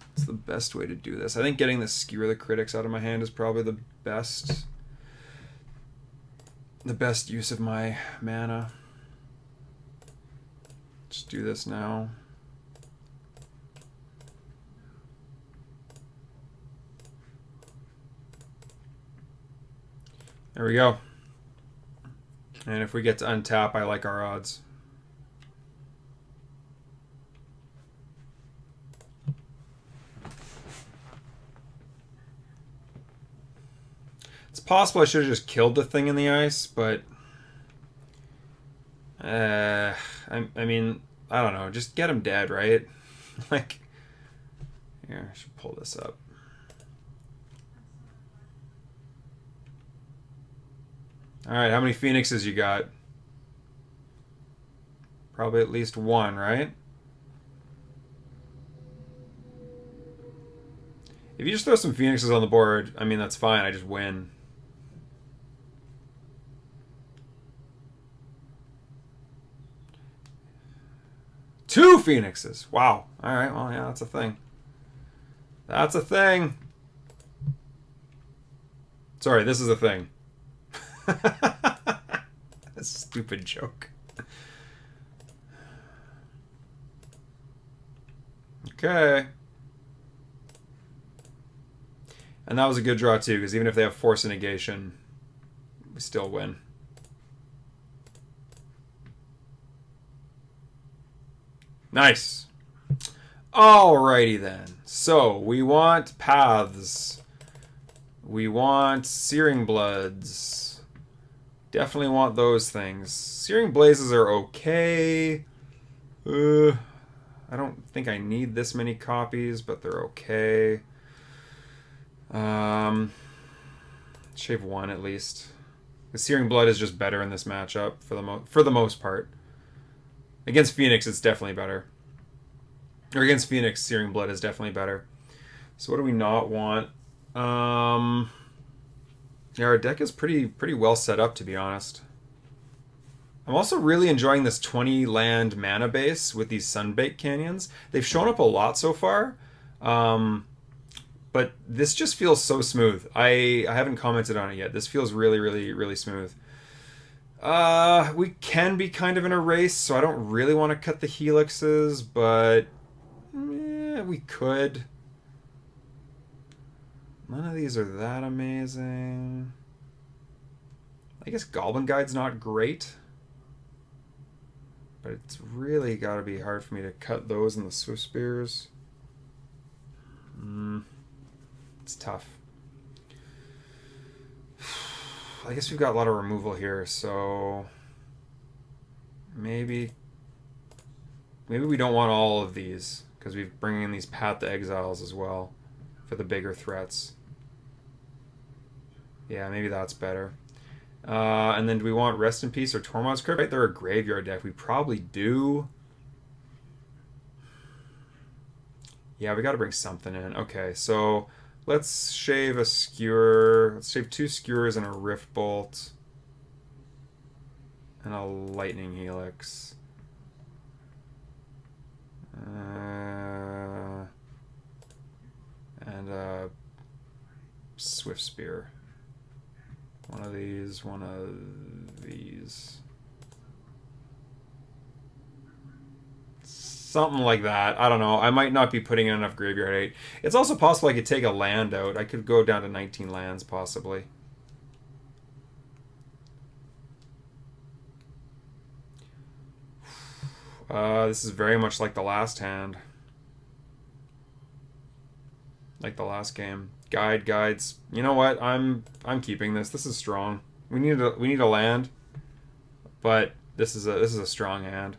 What's the best way to do this? I think getting the Skewer the Critics out of my hand is probably the best use of my mana. Just do this now. There we go. And if we get to untap, I like our odds. It's possible I should have just killed the thing in the ice, but I mean, I don't know. Just get him dead, right? Like, here, I should pull this up. All right, how many Phoenixes you got? Probably at least one, right? If you just throw some Phoenixes on the board, I mean, that's fine. I just win. Two Phoenixes! Wow. All right, well, yeah, that's a thing. That's a thing. Sorry, this is a thing. A stupid joke. Okay. And that was a good draw too, because even if they have Force of Negation, we still win. Nice. Alrighty then. So we want Paths. We want Searing Bloods. Definitely want those things. Searing Blazes are okay. I don't think I need this many copies, but they're okay. Shave one at least. The Searing Blood is just better in this matchup for the most part. Against Phoenix, it's definitely better. Or against Phoenix, Searing Blood is definitely better. So what do we not want? Yeah, our deck is pretty well set up, to be honest. I'm also really enjoying this 20 land mana base with these Sunbaked Canyons. They've shown up a lot so far, but this just feels so smooth. I haven't commented on it yet. This feels really smooth. We can be kind of in a race, so I don't really want to cut the helixes, but we could. None of these are that amazing. I guess Goblin Guide's not great, but it's really got to be hard for me to cut those in the Swift Spears. It's tough. I guess we've got a lot of removal here, so maybe we don't want all of these because we're bringing in these Path to Exiles as well for the bigger threats. Yeah, maybe that's better. And then do we want Rest in Peace or Tormod's Crypt? Right, they're a graveyard deck. We probably do. Yeah, we got to bring something in. Okay, so let's shave a skewer. Let's shave 2 skewers and a rift bolt. And a lightning helix. And a swift spear. One of these, one of these. Something like that. I don't know. I might not be putting in enough graveyard 8. It's also possible I could take a land out. I could go down to 19 lands, possibly. This is very much like the last hand. Like the last game. Guides. You know what? I'm keeping this. This is strong. We need a land, but this is a strong hand.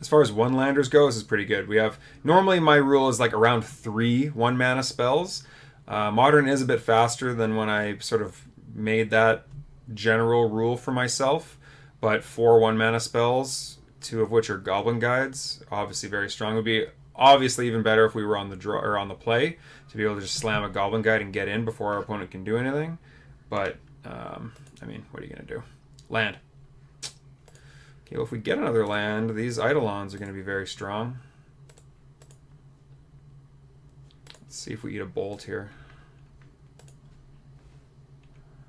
As far as one-landers go, this is pretty good. We have... Normally my rule is like around 3 one-mana spells. Modern is a bit faster than when I sort of made that general rule for myself. But 4 one-mana spells, 2 of which are Goblin Guides, obviously very strong. It would be obviously even better if we were on the draw or on the play to be able to just slam a Goblin Guide and get in before our opponent can do anything. But, I mean, what are you going to do? Land. Okay, well, if we get another land, these Eidolons are going to be very strong. Let's see if we eat a bolt here.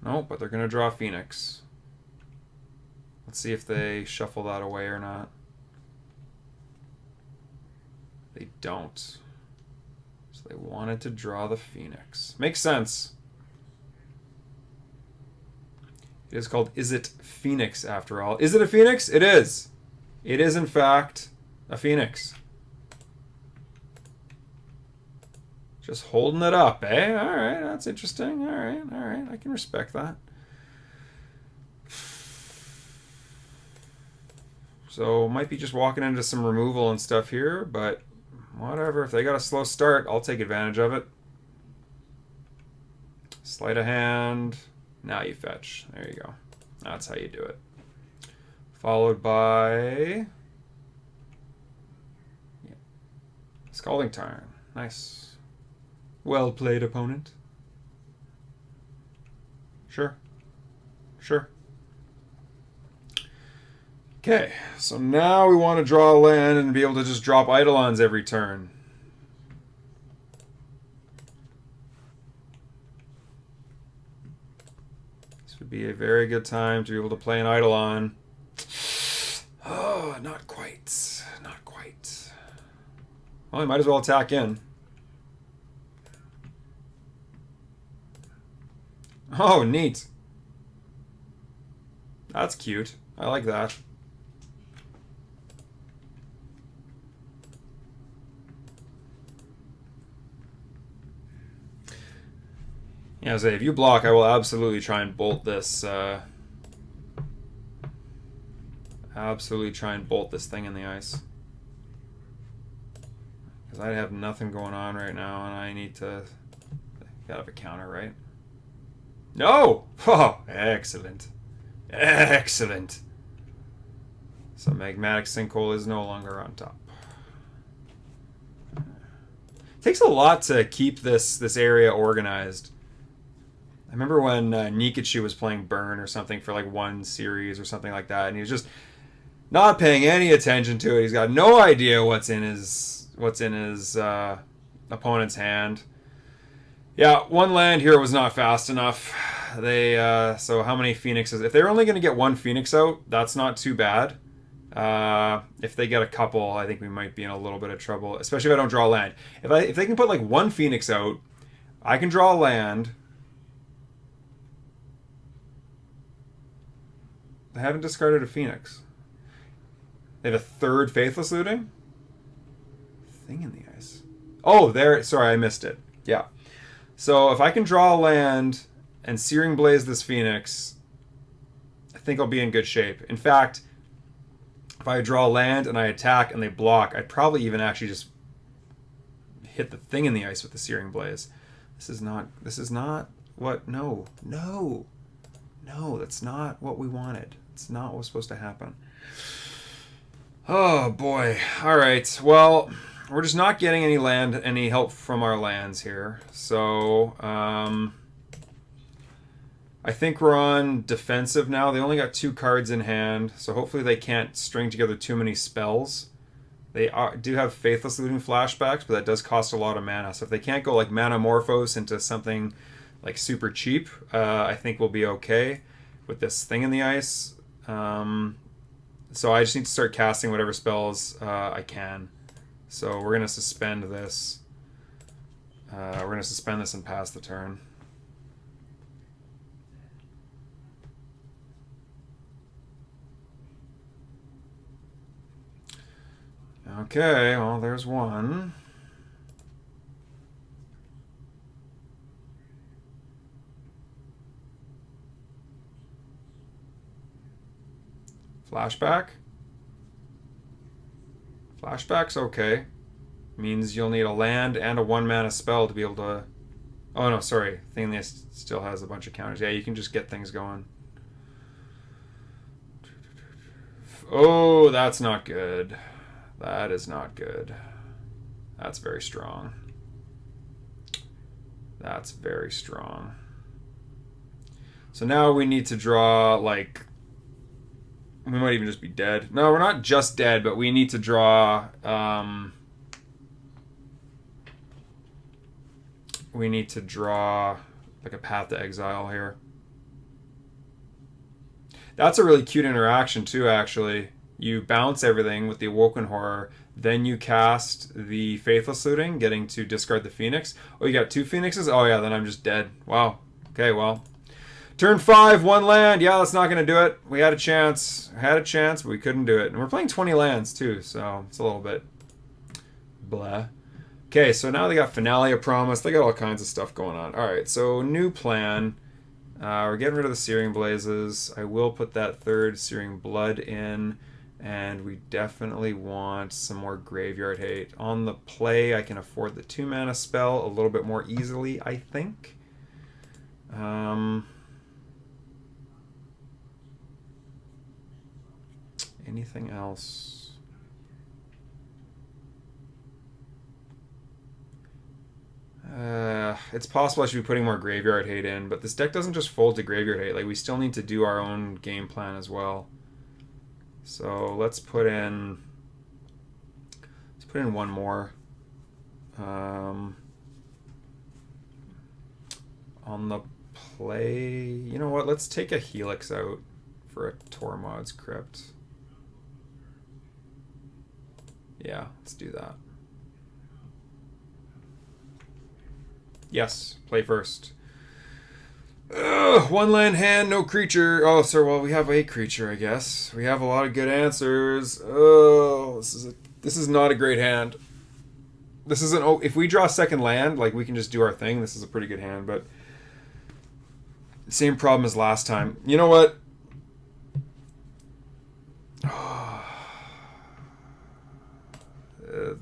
No, but they're going to draw Phoenix. Let's see if they shuffle that away or not. They don't. So they wanted to draw the Phoenix. Makes sense. It is called Is It Phoenix after all. Is it a Phoenix? It is. It is in fact a Phoenix. Just holding it up, eh? Alright, that's interesting. Alright. I can respect that. So might be just walking into some removal and stuff here, but whatever. If they got a slow start, I'll take advantage of it. Sleight of hand. Now you fetch. There you go. That's how you do it. Followed by Scalding Tarn. Nice. Well played, opponent. Sure. Okay, so now we want to draw a land and be able to just drop Eidolons every turn. This would be a very good time to be able to play an Eidolon. Oh, not quite. Not quite. Well, we might as well attack in. Oh, neat. That's cute. I like that. Yeah, I say, if you block, I will absolutely try and bolt this. Absolutely try and bolt this thing in the ice. Because I have nothing going on right now, and I need to... Gotta have a counter, right? No! Oh, excellent. Excellent. So Magmatic Sinkhole is no longer on top. It takes a lot to keep this area organized. I remember when Nikachu was playing Burn or something for like one series or something like that, and he was just not paying any attention to it. He's got no idea what's in his opponent's hand. Yeah, one land here was not fast enough. They so how many Phoenixes? If they're only going to get 1 Phoenix out, that's not too bad. If they get a couple, I think we might be in a little bit of trouble, especially if I don't draw a land. If they can put like 1 Phoenix out, I can draw a land. They haven't discarded a Phoenix. They have a 3rd Faithless Looting? Thing in the ice. Oh, there. Sorry, I missed it. Yeah. So if I can draw a land and Searing Blaze this Phoenix, I think I'll be in good shape. In fact, if I draw a land and I attack and they block, I'd probably even actually just hit the thing in the ice with the Searing Blaze. This is not what... No, that's not what we wanted. It's not what was supposed to happen. Oh boy. All right. Well, we're just not getting any help from our lands here. So, I think we're on defensive now. They only got 2 cards in hand, so hopefully they can't string together too many spells. Do have Faithless Looting flashbacks, but that does cost a lot of mana. So if they can't go like Manamorphose into something like super cheap, I think we'll be okay with this thing in the ice. So I just need to start casting whatever spells I can. So we're gonna suspend this. We're gonna suspend this and pass the turn. Okay, well, there's one. Flashback? Flashback's okay. Means you'll need a land and a 1-mana spell to be able to... Oh, no, sorry. Thing this still has a bunch of counters. Yeah, you can just get things going. Oh, that's not good. That is not good. That's very strong. That's very strong. So now we need to draw, like... We might even just be dead. No, we're not just dead, but we need to draw... we need to draw, like, a Path to Exile here. That's a really cute interaction, too, actually. You bounce everything with the Awoken Horror, then you cast the Faithless Looting, getting to discard the Phoenix. Oh, you got 2 Phoenixes? Oh, yeah, then I'm just dead. Wow. Okay, well. Turn 5, 1 land. Yeah, that's not going to do it. We had a chance. But we couldn't do it. And we're playing 20 lands, too, so it's a little bit blah. Okay, so now they got Finale of Promise. They got all kinds of stuff going on. All right, so new plan. We're getting rid of the Searing Blazes. I will put that 3rd Searing Blood in. And we definitely want some more Graveyard Hate. On the play, I can afford the 2-mana spell a little bit more easily, I think. Anything else? It's possible I should be putting more Graveyard Hate in, but this deck doesn't just fold to Graveyard Hate. Like, we still need to do our own game plan as well. So let's put in one more. On the play, you know what? Let's take a Helix out for a Tormod's Crypt. Yeah, let's do that. Yes, play first. Ugh, 1 land hand, no creature. Oh, sir, well, we have a creature, I guess. We have a lot of good answers. Oh, this is not a great hand. This isn't... Oh, if we draw a 2nd land, like, we can just do our thing. This is a pretty good hand, but... Same problem as last time. You know what?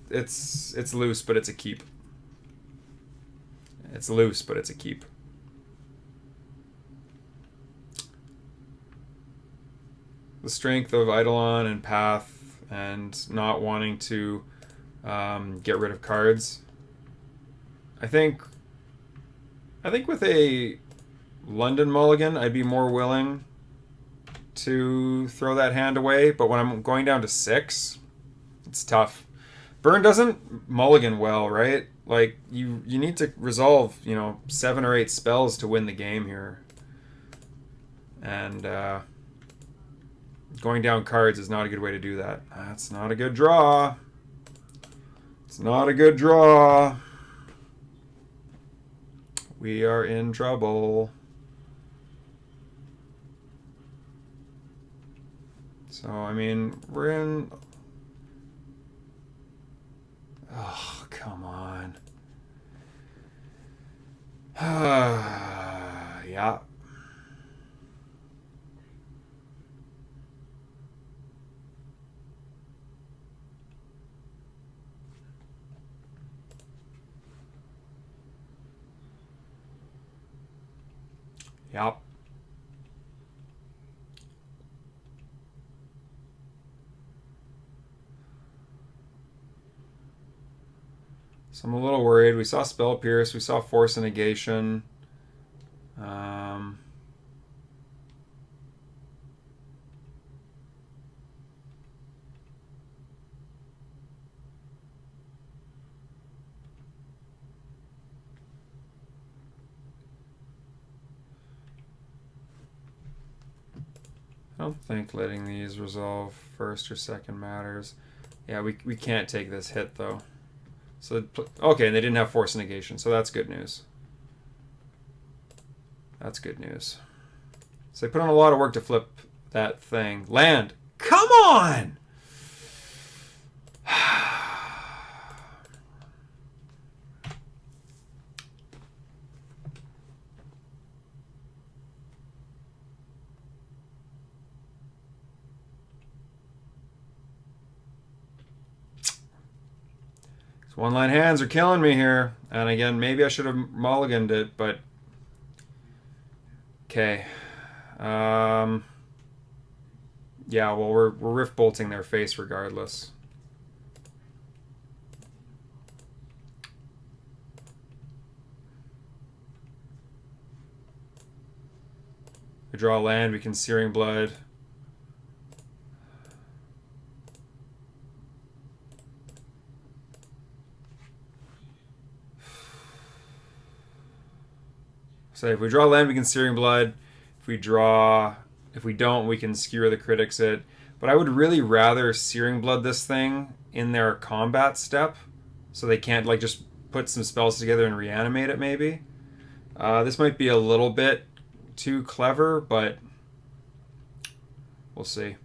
It's loose, but it's a keep. It's loose, but it's a keep. The strength of Eidolon and Path and not wanting to get rid of cards. I think with a London mulligan, I'd be more willing to throw that hand away, but when I'm going down to 6, it's tough. Burn doesn't mulligan well, right? Like, you need to resolve, 7 or 8 spells to win the game here. And going down cards is not a good way to do that. That's not a good draw. It's not a good draw. We are in trouble. So, I mean, we're in... Oh, come on. Yeah. Yep. So I'm a little worried. We saw Spell Pierce. We saw Force and Negation. I don't think letting these resolve first or second matters. Yeah, we can't take this hit, though. So, okay, and they didn't have Force Negation, so that's good news. That's good news. So they put on a lot of work to flip that thing. Land! Come on! One-line hands are killing me here. And again, maybe I should have mulliganed it, but... Okay. Yeah, well, we're Rift Bolting their face regardless. We draw land, we can Searing Blood. So if we draw land, we can Searing Blood. If we don't, we can Skewer the Critics it. But I would really rather Searing Blood this thing in their combat step, so they can't like just put some spells together and reanimate it. Maybe this might be a little bit too clever, but we'll see.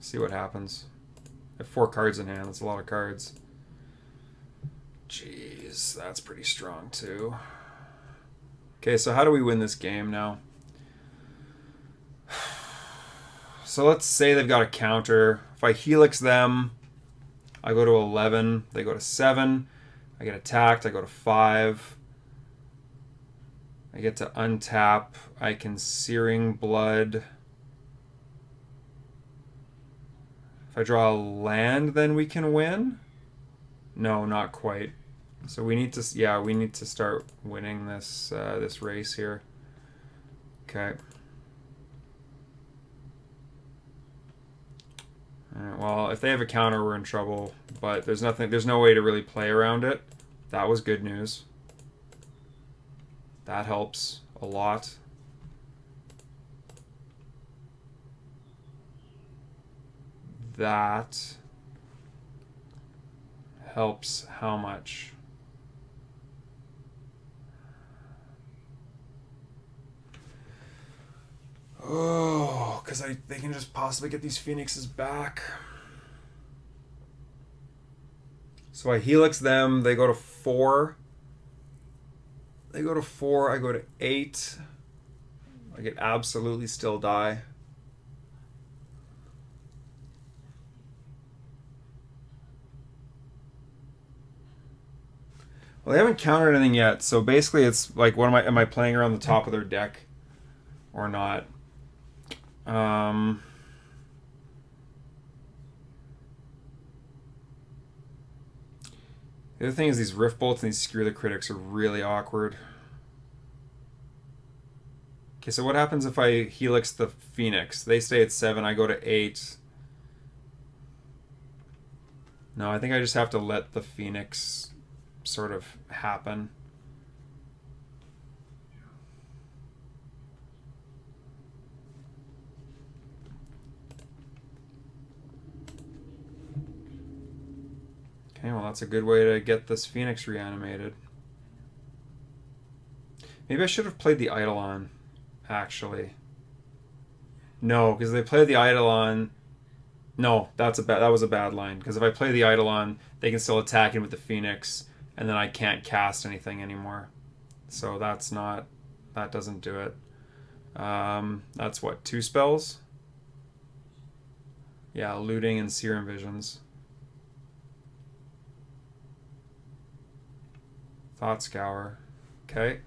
See what happens. I have 4 cards in hand. That's a lot of cards. Jeez, that's pretty strong too. Okay, so how do we win this game now? So let's say they've got a counter. If I Helix them, I go to 11. They go to 7. I get attacked. I go to 5. I get to untap. I can Searing Blood. If I draw a land, then we can win? No, not quite. So we need to, yeah, we need to start winning this this race here. Okay. All right, well, if they have a counter, we're in trouble. But there's no way to really play around it. That was good news. That helps a lot. That helps how much? Oh, because they can just possibly get these Phoenixes back. So I Helix them. They go to 4. They go to 4. I go to 8. I could absolutely still die. Well, they haven't countered anything yet, so basically it's like, what am I playing around the top of their deck or not? The other thing is these Rift Bolts and these Skewer the Critics are really awkward. Okay, so what happens if I Helix the Phoenix? They stay at 7, I go to 8. No, I think I just have to let the Phoenix sort of happen. Okay, well, that's a good way to get this Phoenix reanimated. Maybe I should have played the Eidolon, actually. No, because they played the Eidolon. No, that was a bad line. Because if I play the Eidolon, they can still attack it with the Phoenix, and then I can't cast anything anymore. So that doesn't do it. That's what, 2 spells? Yeah, Looting and Serum Visions. Thought Scour. Okay.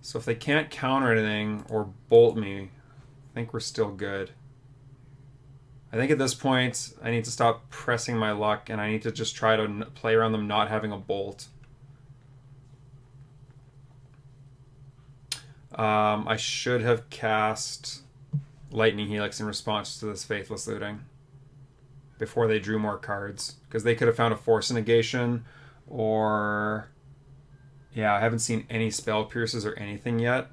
So if they can't counter anything or bolt me, I think we're still good. I think at this point I need to stop pressing my luck, and I need to just try to play around them not having a bolt. I should have cast Lightning Helix in response to this Faithless Looting before they drew more cards, because they could have found a Force Negation, or yeah, I haven't seen any Spell Pierces or anything yet,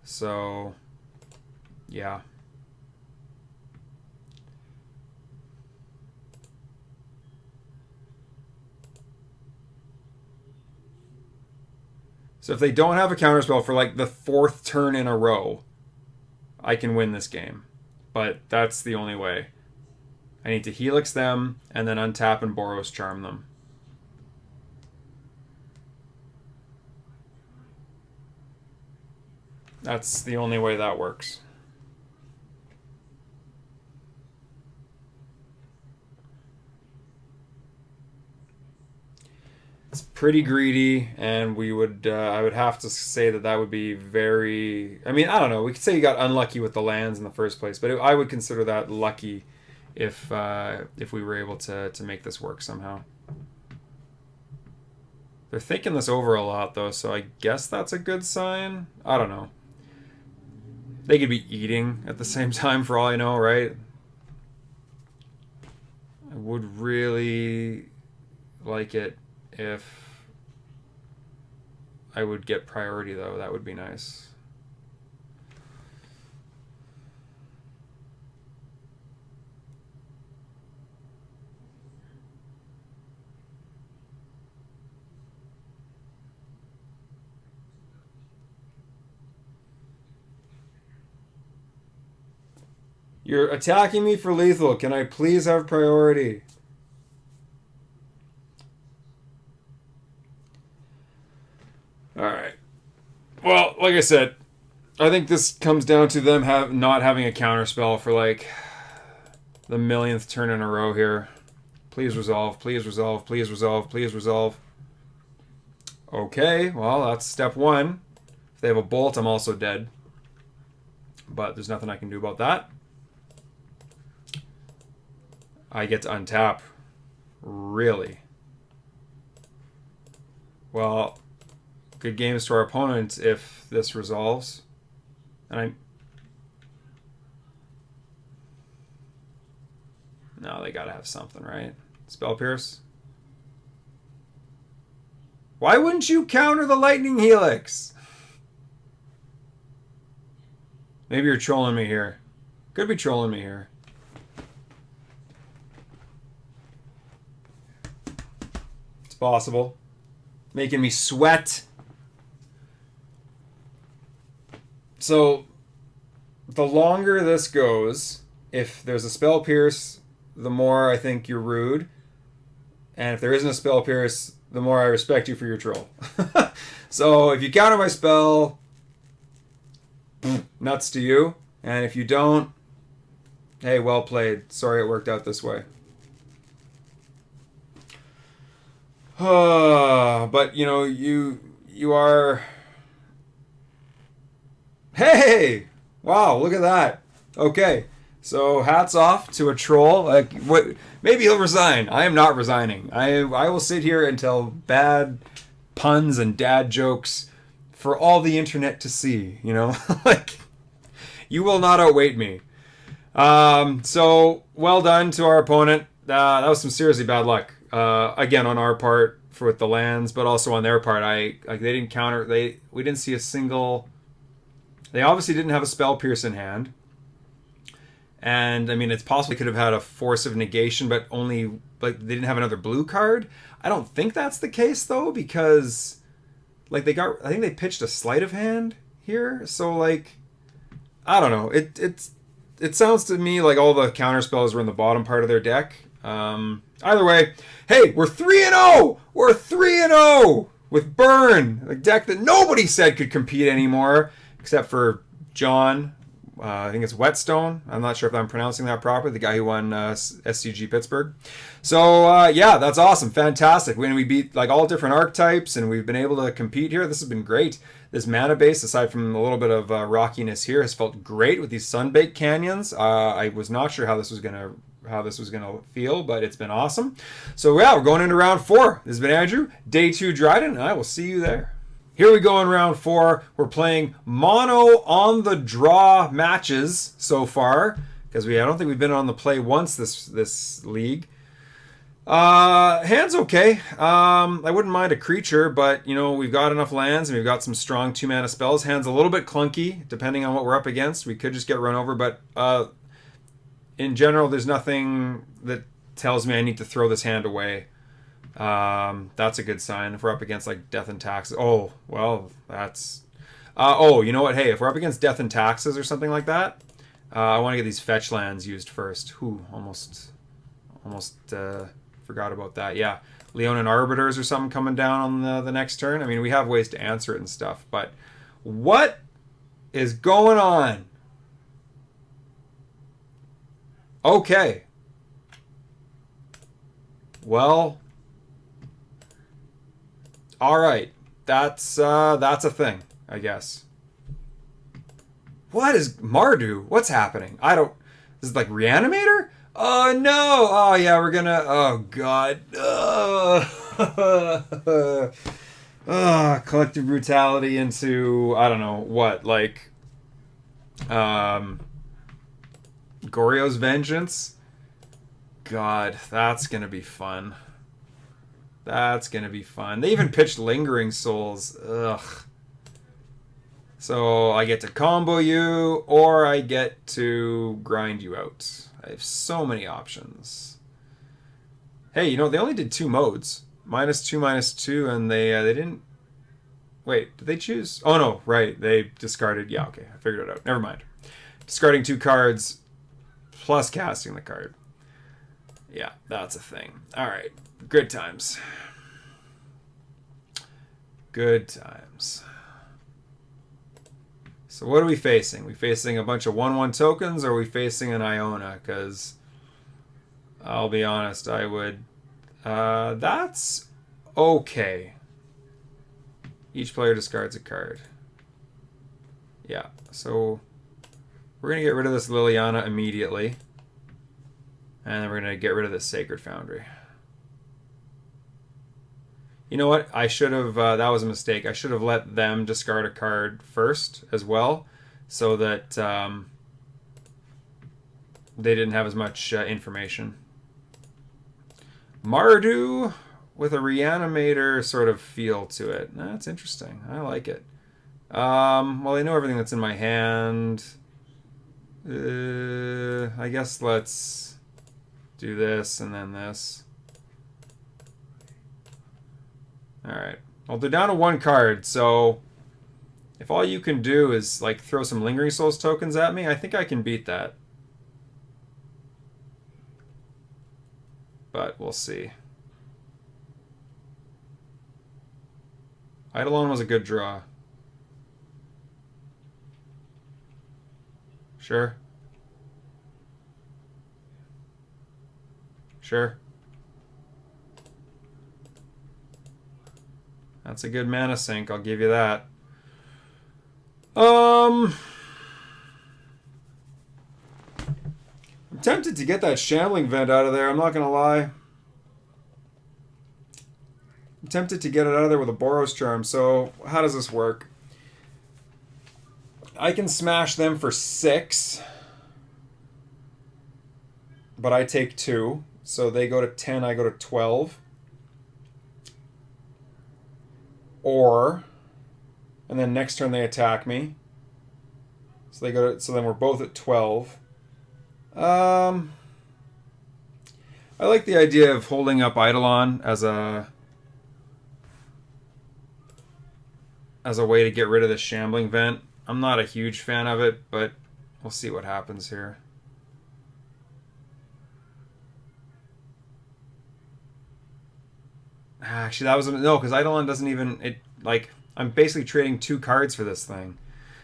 so yeah. So if they don't have a counterspell for like the 4th turn in a row, I can win this game. But that's the only way. I need to Helix them and then untap and Boros Charm them. That's the only way that works. It's pretty greedy, and we would I would have to say that would be very... I mean, I don't know. We could say you got unlucky with the lands in the first place, but I would consider that lucky if we were able to make this work somehow. They're thinking this over a lot, though, so I guess that's a good sign. I don't know. They could be eating at the same time, for all I know, right? I would really like it if I would get priority, though. That would be nice. You're attacking me for lethal. Can I please have priority? Alright. Well, like I said, I think this comes down to them not having a counterspell for like the millionth turn in a row here. Please resolve, please resolve, please resolve, please resolve. Okay, well, that's step 1. If they have a bolt, I'm also dead. But there's nothing I can do about that. I get to untap. Really? Well, good games to our opponent if this resolves. And no, they gotta have something, right? Spell Pierce? Why wouldn't you counter the Lightning Helix? Maybe you're trolling me here. Could be trolling me here. It's possible. Making me sweat. So, the longer this goes, if there's a Spell Pierce, the more I think you're rude. And if there isn't a Spell Pierce, the more I respect you for your troll. So, if you counter my spell, nuts to you. And if you don't, hey, well played. Sorry it worked out this way. But, you know, you are... Hey! Wow, look at that. Okay, so hats off to a troll. Like, what? Maybe he'll resign. I am not resigning. I will sit here and tell bad puns and dad jokes for all the internet to see, you know? Like, you will not outweight me. So, well done to our opponent. That was some seriously bad luck. Again, on our part with the lands, but also on their part. They didn't counter. We didn't see a single... They obviously didn't have a Spell Pierce in hand. And, I mean, it's possible they could have had a Force of Negation, but only, like, they didn't have another blue card. I don't think that's the case, though, because, like, I think they pitched a Sleight of Hand here. So, like, I don't know. It sounds to me like all the counter spells were in the bottom part of their deck. Either way, hey, we're 3-0! We're 3-0! With Burn, a deck that nobody said could compete anymore. Except for John, I think it's Whetstone. I'm not sure if I'm pronouncing that properly. The guy who won SCG Pittsburgh. So yeah, that's awesome, fantastic. When we beat like all different archetypes, and we've been able to compete here. This has been great. This mana base, aside from a little bit of rockiness here, has felt great with these Sunbaked Canyons. I was not sure how this was gonna feel, but it's been awesome. So yeah, we're going into round 4. This has been Andrew, day 2 Dryden, and I will see you there. Here we go in round 4. We're playing mono on the draw matches so far, because I don't think we've been on the play once this league. Hand's okay. I wouldn't mind a creature, but we've got enough lands and we've got some strong 2-mana spells. Hand's a little bit clunky depending on what we're up against. We could just get run over, but in general, there's nothing that tells me I need to throw this hand away. That's a good sign. If we're up against like Death and Taxes, oh well, that's. You know what? Hey, if we're up against Death and Taxes or something like that, I want to get these fetch lands used first. Almost forgot about that. Yeah, Leonin Arbiters or something coming down on the next turn. I mean, we have ways to answer it and stuff, but what is going on? Okay. Well, all right. That's a thing, I guess. What is Mardu? What's happening? This is like Reanimator? Oh no! Oh yeah, we're gonna. Oh god. Collective brutality into I don't know what, like Goryo's Vengeance. God, that's gonna be fun. That's gonna be fun. They even pitched Lingering Souls. Ugh. So I get to combo you, or I get to grind you out. I have so many options. Hey, they only did 2 modes. -2, -2, and they didn't... Wait, did they choose? Oh, no, right. They discarded... Yeah, okay, I figured it out. Never mind. Discarding 2 cards plus casting the card. Yeah, that's a thing. All right, good times. Good times. So what are we facing? We facing a bunch of 1/1 tokens, or are we facing an Iona? Because I'll be honest, I would... that's okay. Each player discards a card. Yeah, so we're going to get rid of this Liliana immediately. And then we're going to get rid of this Sacred Foundry. You know what? I should have... that was a mistake. I should have let them discard a card first as well, so that they didn't have as much information. Mardu with a Reanimator sort of feel to it. That's interesting. I like it. Well, I know everything that's in my hand. I guess let's do this and then this. Alright. Well, they're down to 1 card, so if all you can do is like throw some Lingering Souls tokens at me, I think I can beat that. But we'll see. Eidolon was a good draw. Sure. Sure. That's a good mana sink, I'll give you that. I'm tempted to get that Shambling Vent out of there, I'm not gonna lie. I'm tempted to get it out of there with a Boros Charm, so how does this work? I can smash them for 6, but I take 2, so they go to 10, I go to 12. Or, and then next turn they attack me. So they go to, so then we're both at 12. I like the idea of holding up Eidolon as a way to get rid of the Shambling Vent. I'm not a huge fan of it, but we'll see what happens here. Actually, that was no, because Eidolon doesn't even I'm basically trading 2 cards for this thing.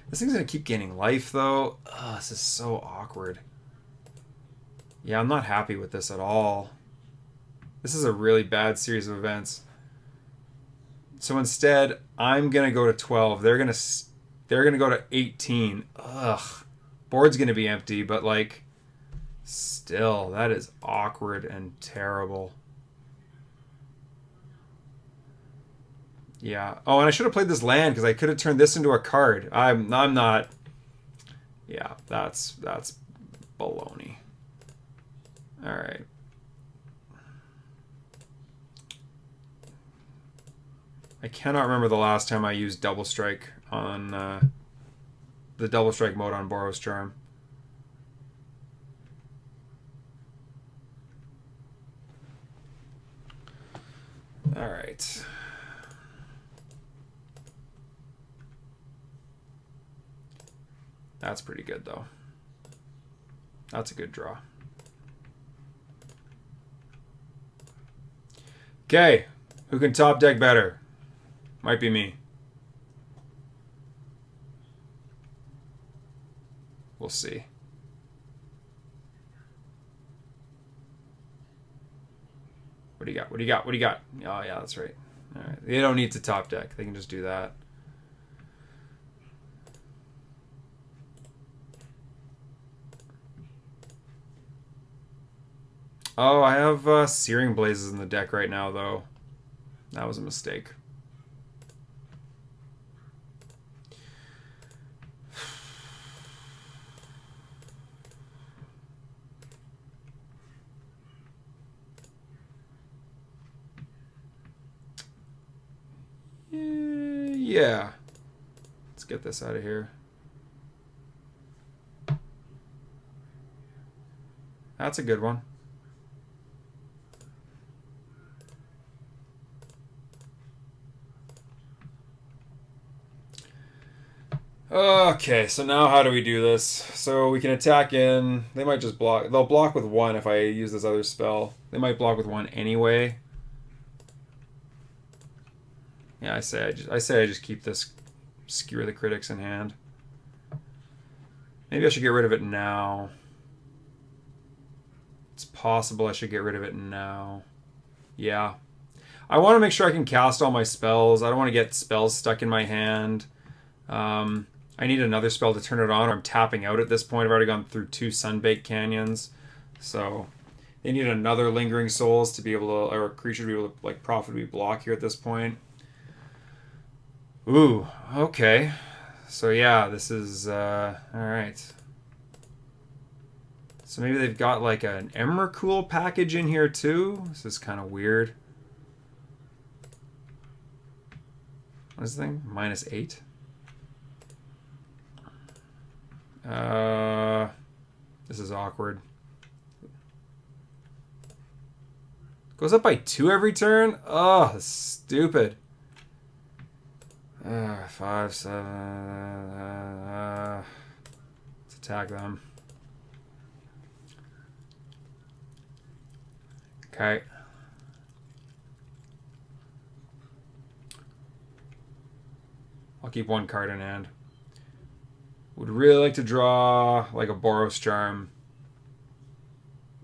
This thing's gonna keep gaining life though. Ugh, this is so awkward. Yeah, I'm not happy with this at all. This is a really bad series of events. So instead, I'm gonna go to 12. They're gonna go to 18. Ugh. Board's gonna be empty, but like, still, that is awkward and terrible. Yeah. Oh, and I should have played this land because I could have turned this into a card. I'm not. Yeah, that's baloney. All right. I cannot remember the last time I used double strike on the double strike mode on Boros Charm. All right. That's pretty good though. That's a good draw. Okay, who can top deck better? Might be me. We'll see. What do you got? What do you got? What do you got? Oh, yeah, that's right. All right. They don't need to top deck. They can just do that. Oh, I have Searing Blazes in the deck right now, though. That was a mistake. Yeah. Let's get this out of here. That's a good one. Okay, so now how do we do this? So we can attack in. They might just block. They'll block with one if I use this other spell. They might block with one anyway. Yeah, I say I just keep this Skewer the Critics in hand. Maybe I should get rid of it now. It's possible I should get rid of it now. Yeah. I want to make sure I can cast all my spells. I don't want to get spells stuck in my hand. I need another spell to turn it on, or I'm tapping out at this point. I've already gone through 2 Sunbaked Canyons. So they need another Lingering Souls to be able to, or a creature to be able to like profitably block here at this point. Ooh, okay. So yeah, this is, alright. So maybe they've got like an Emrakul package in here too. This is kind of weird. What is the thing? -8? This is awkward. Goes up by 2 every turn? Oh, that's stupid. 5, 7. Let's attack them. Okay. I'll keep 1 card in hand. Would really like to draw like a Boros Charm.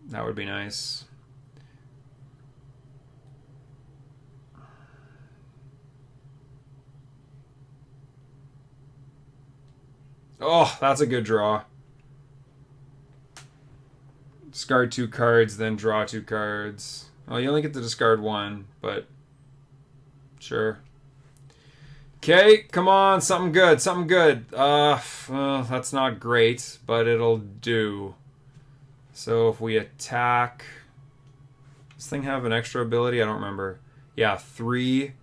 That would be nice. Oh, that's a good draw. Discard 2 cards, then draw 2 cards. Well, you only get to discard 1, but sure. Okay, come on, something good, something good. Well, that's not great, but it'll do. So if we attack... Does this thing have an extra ability? I don't remember. Yeah, 3.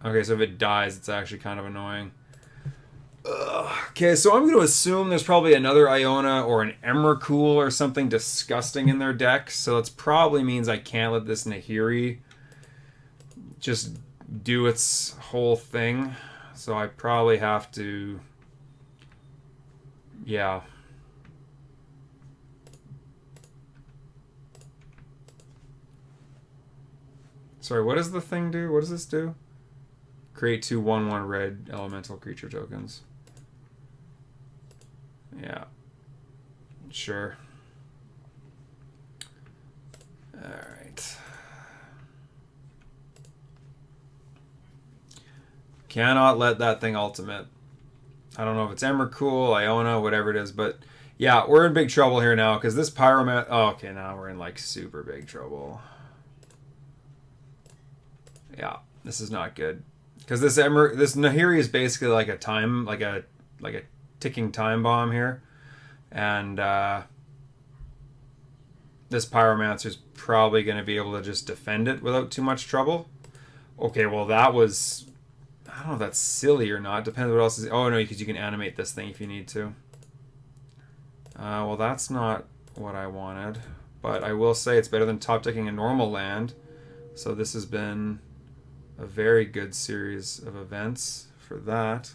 Okay, so if it dies, it's actually kind of annoying. Okay, so I'm going to assume there's probably another Iona or an Emrakul or something disgusting in their deck. So that probably means I can't let this Nahiri just do its whole thing. So I probably have to... Yeah. Sorry, what does the thing do? What does this do? create 2 1/1 red elemental creature tokens. Yeah. Sure. Alright. Cannot let that thing ultimate. I don't know if it's Emrakul, Iona, whatever it is, but yeah, we're in big trouble here now because this Pyroman. Oh, okay, now we're in like super big trouble. Yeah, this is not good because this Nahiri is basically like a time, like a ticking time bomb here, and this Pyromancer is probably going to be able to just defend it without too much trouble. Okay, well that was. I don't know if that's silly or not. Depends what else is. Oh no, because you can animate this thing if you need to. Well, that's not what I wanted, but I will say it's better than top decking a normal land. So this has been a very good series of events for that.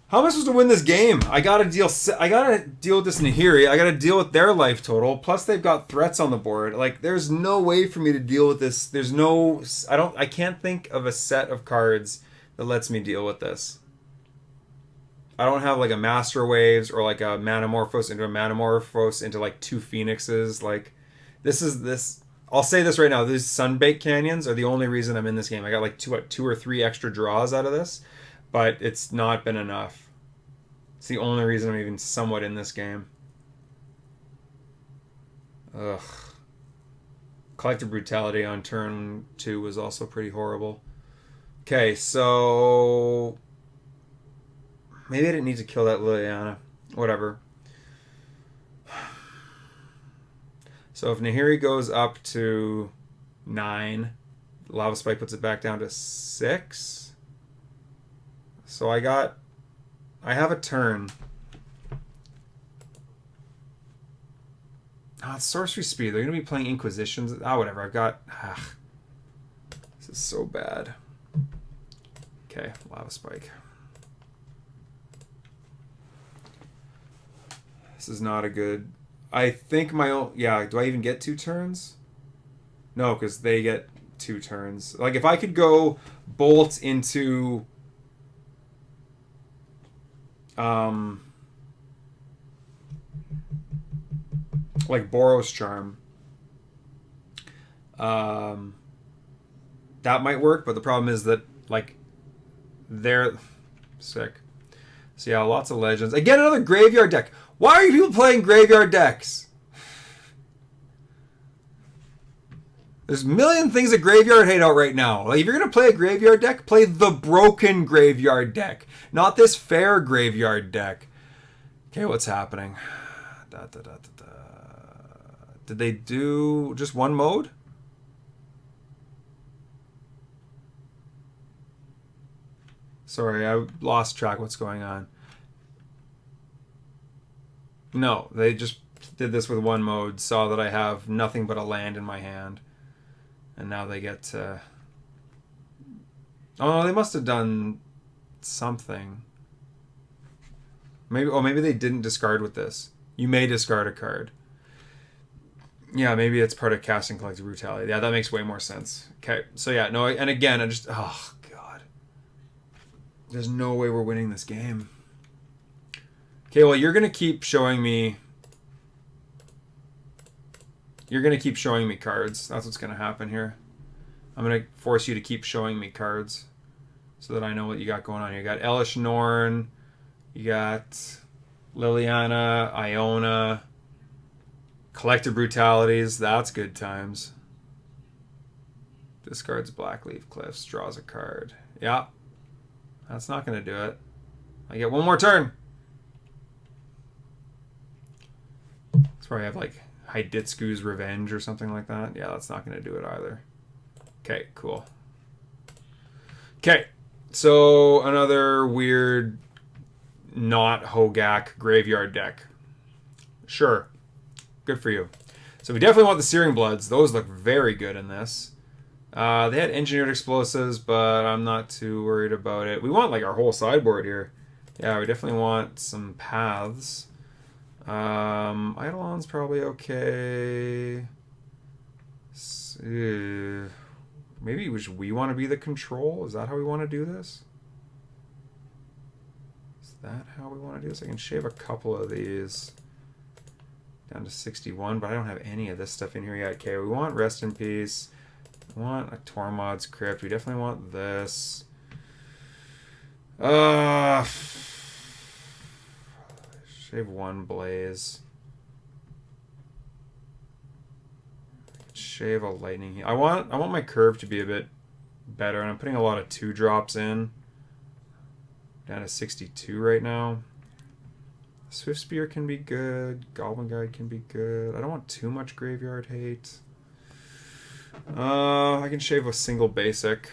How am I supposed to win this game? I gotta deal with this Nahiri. I gotta deal with their life total. Plus they've got threats on the board. Like there's no way for me to deal with this. There's no. I can't think of a set of cards that lets me deal with this. I don't have like a Master Waves or like a Manamorphose into like 2 Phoenixes. Like this. I'll say this right now. These Sunbaked Canyons are the only reason I'm in this game. I got like 2 or 3 extra draws out of this. But it's not been enough. It's the only reason I'm even somewhat in this game. Ugh. Collective Brutality on turn 2 was also pretty horrible. Okay, so... maybe I didn't need to kill that Liliana. Whatever. So if Nahiri goes up to 9, Lava Spike puts it back down to 6... So I have a turn. It's sorcery speed. They're going to be playing Inquisitions. Whatever. I've got... this is so bad. Okay, Lava Spike. This is not a good... I think my own... Yeah, do I even get 2 turns? No, because they get 2 turns. Like, if I could go Bolt into... like Boros Charm. That might work, but the problem is that like they're sick. So yeah, lots of legends. Again, another graveyard deck. Why are you people playing graveyard decks? There's a million things a graveyard hate out right now. Like, if you're going to play a graveyard deck, play the broken graveyard deck, not this fair graveyard deck. Okay, what's happening? Did they do just one mode? Sorry, I lost track what's going on. No, they just did this with one mode, saw that I have nothing but a land in my hand. And now they get to... Oh, they must have done something. Maybe they didn't discard with this. You may discard a card. Yeah, maybe it's part of casting Collective Brutality. Yeah, that makes way more sense. Okay, so yeah, no, and again, I just... Oh, God. There's no way we're winning this game. Okay, well, you're going to keep showing me... You're going to keep showing me cards. That's what's going to happen here. I'm going to force you to keep showing me cards so that I know what you got going on here. You got Elish Norn. You got Liliana, Iona, Collective Brutalities. That's good times. Discards Blackleaf Cliffs. Draws a card. Yeah. That's not going to do it. I get one more turn. That's where I have like... Haiditsuku's Revenge or something like that. Yeah, that's not going to do it either. Okay, cool. Okay, so another weird not Hogak graveyard deck. Sure, good for you. So we definitely want the Searing Bloods. Those look very good in this. They had Engineered Explosives, but I'm not too worried about it. We want like our whole sideboard here. Yeah, we definitely want some Paths. Eidolon's probably okay. Maybe we want to be the control? Is that how we want to do this? Is that how we want to do this? I can shave a couple of these down to 61, but I don't have any of this stuff in here yet. Okay, we want Rest in Peace. We want a Tormod's Crypt. We definitely want this. Shave one Blaze. Shave a Lightning. I want my curve to be a bit better, and I'm putting a lot of 2-drops in. Down to 62 right now. Swift Spear can be good. Goblin Guide can be good. I don't want too much Graveyard Hate. I can shave a single basic.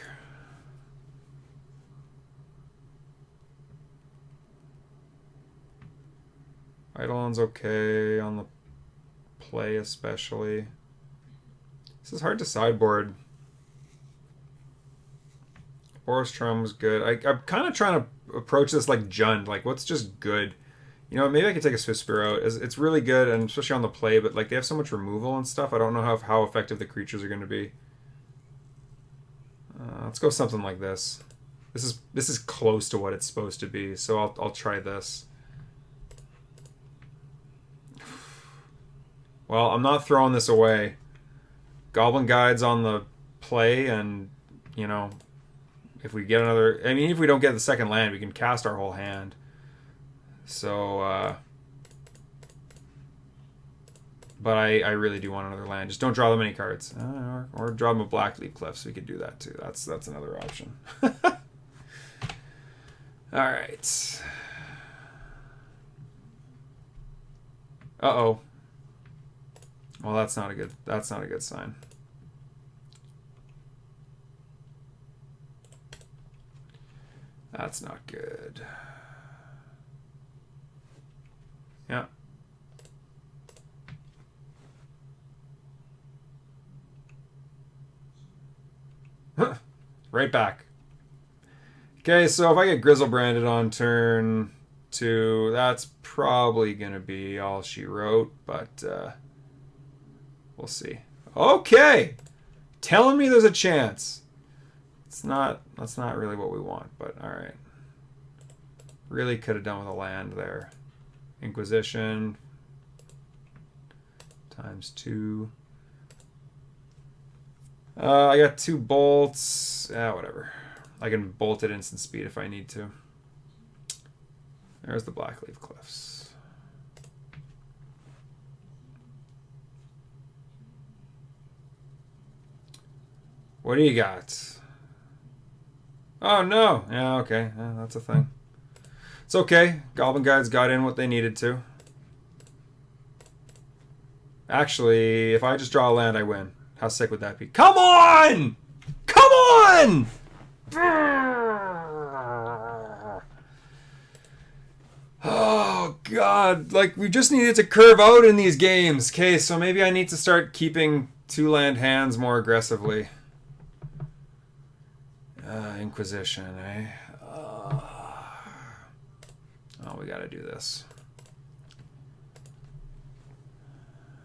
Eidolon's okay on the play especially. This is hard to sideboard. Boros Trum's good. I'm kind of trying to approach this like Jund. Like, what's just good? You know, maybe I could take a Swift Spear out. It's really good, and especially on the play, but like they have so much removal and stuff. I don't know how effective the creatures are going to be. Let's go something like this. This is close to what it's supposed to be, so I'll try this. Well, I'm not throwing this away. Goblin Guide's on the play, and, you know, if we get another... I mean, if we don't get the second land, we can cast our whole hand. So, but I really do want another land. Just don't draw them any cards. Or draw them a Blackleaf Cliffs. We could do that, too. That's another option. Alright. Uh-oh. Well, that's not a good sign. That's not good. Yeah. Right back. Okay, so if I get Grizzle Branded on turn 2, that's probably going to be all she wrote, but we'll see. Okay! Telling me there's a chance. That's not really what we want, but alright. Really could have done with a land there. Inquisition. ×2. I got 2 bolts. Whatever. I can bolt at instant speed if I need to. There's the Blackleaf Cliffs. What do you got? Oh, no. Yeah, okay. Yeah, that's a thing. It's okay. Goblin Guides got in what they needed to. Actually, if I just draw a land, I win. How sick would that be? Come on! Come on! Oh, God. Like, we just needed to curve out in these games. Okay, so maybe I need to start keeping 2-land hands more aggressively. Inquisition, eh? Oh, we gotta do this.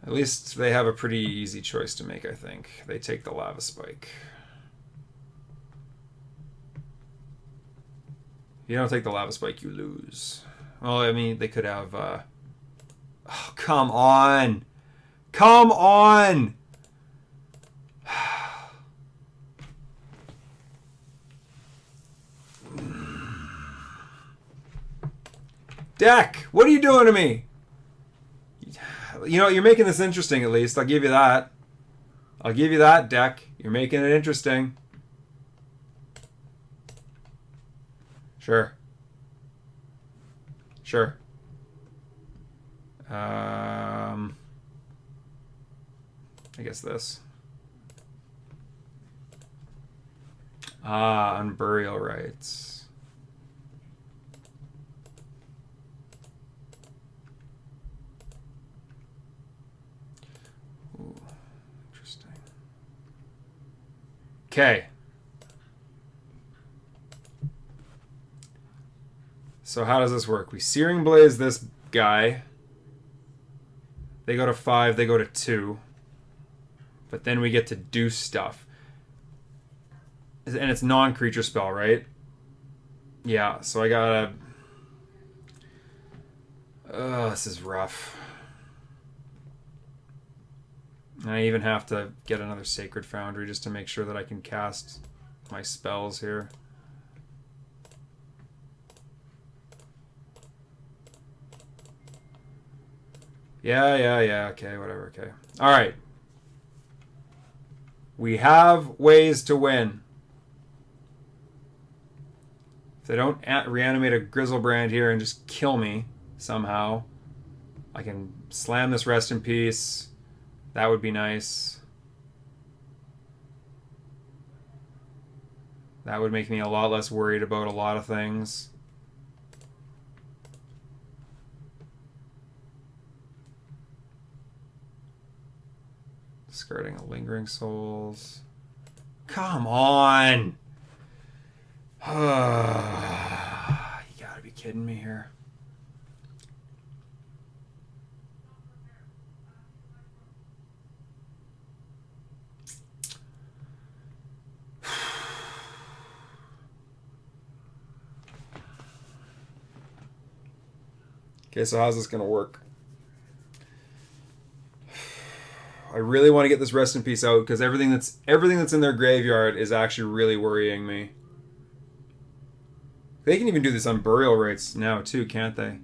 At least they have a pretty easy choice to make, I think. They take the Lava Spike. If you don't take the Lava Spike, you lose. Well, I mean, they could have... Oh, come on! Come on! Deck, what are you doing to me? You know, you're making this interesting, at least. I'll give you that. I'll give you that, deck. You're making it interesting. Sure. Sure. I guess this. On Burial Rites. Ooh, interesting. Okay. So how does this work? We Searing Blaze this guy. They go to 5, they go to 2. But then we get to do stuff. And it's non-creature spell, right? Yeah, so I gotta... this is rough. And I even have to get another Sacred Foundry just to make sure that I can cast my spells here. Yeah. Okay, whatever. Okay. All right. We have ways to win. If they don't reanimate a Grizzlebrand here and just kill me somehow, I can slam this Rest in Peace. That would be nice. That would make me a lot less worried about a lot of things. Discarding a Lingering Souls. Come on! You gotta be kidding me here. Okay, so how's this gonna work? I really want to get this Rest in Peace out because everything that's in their graveyard is actually really worrying me. They can even do this on Burial Rites now too, can't they?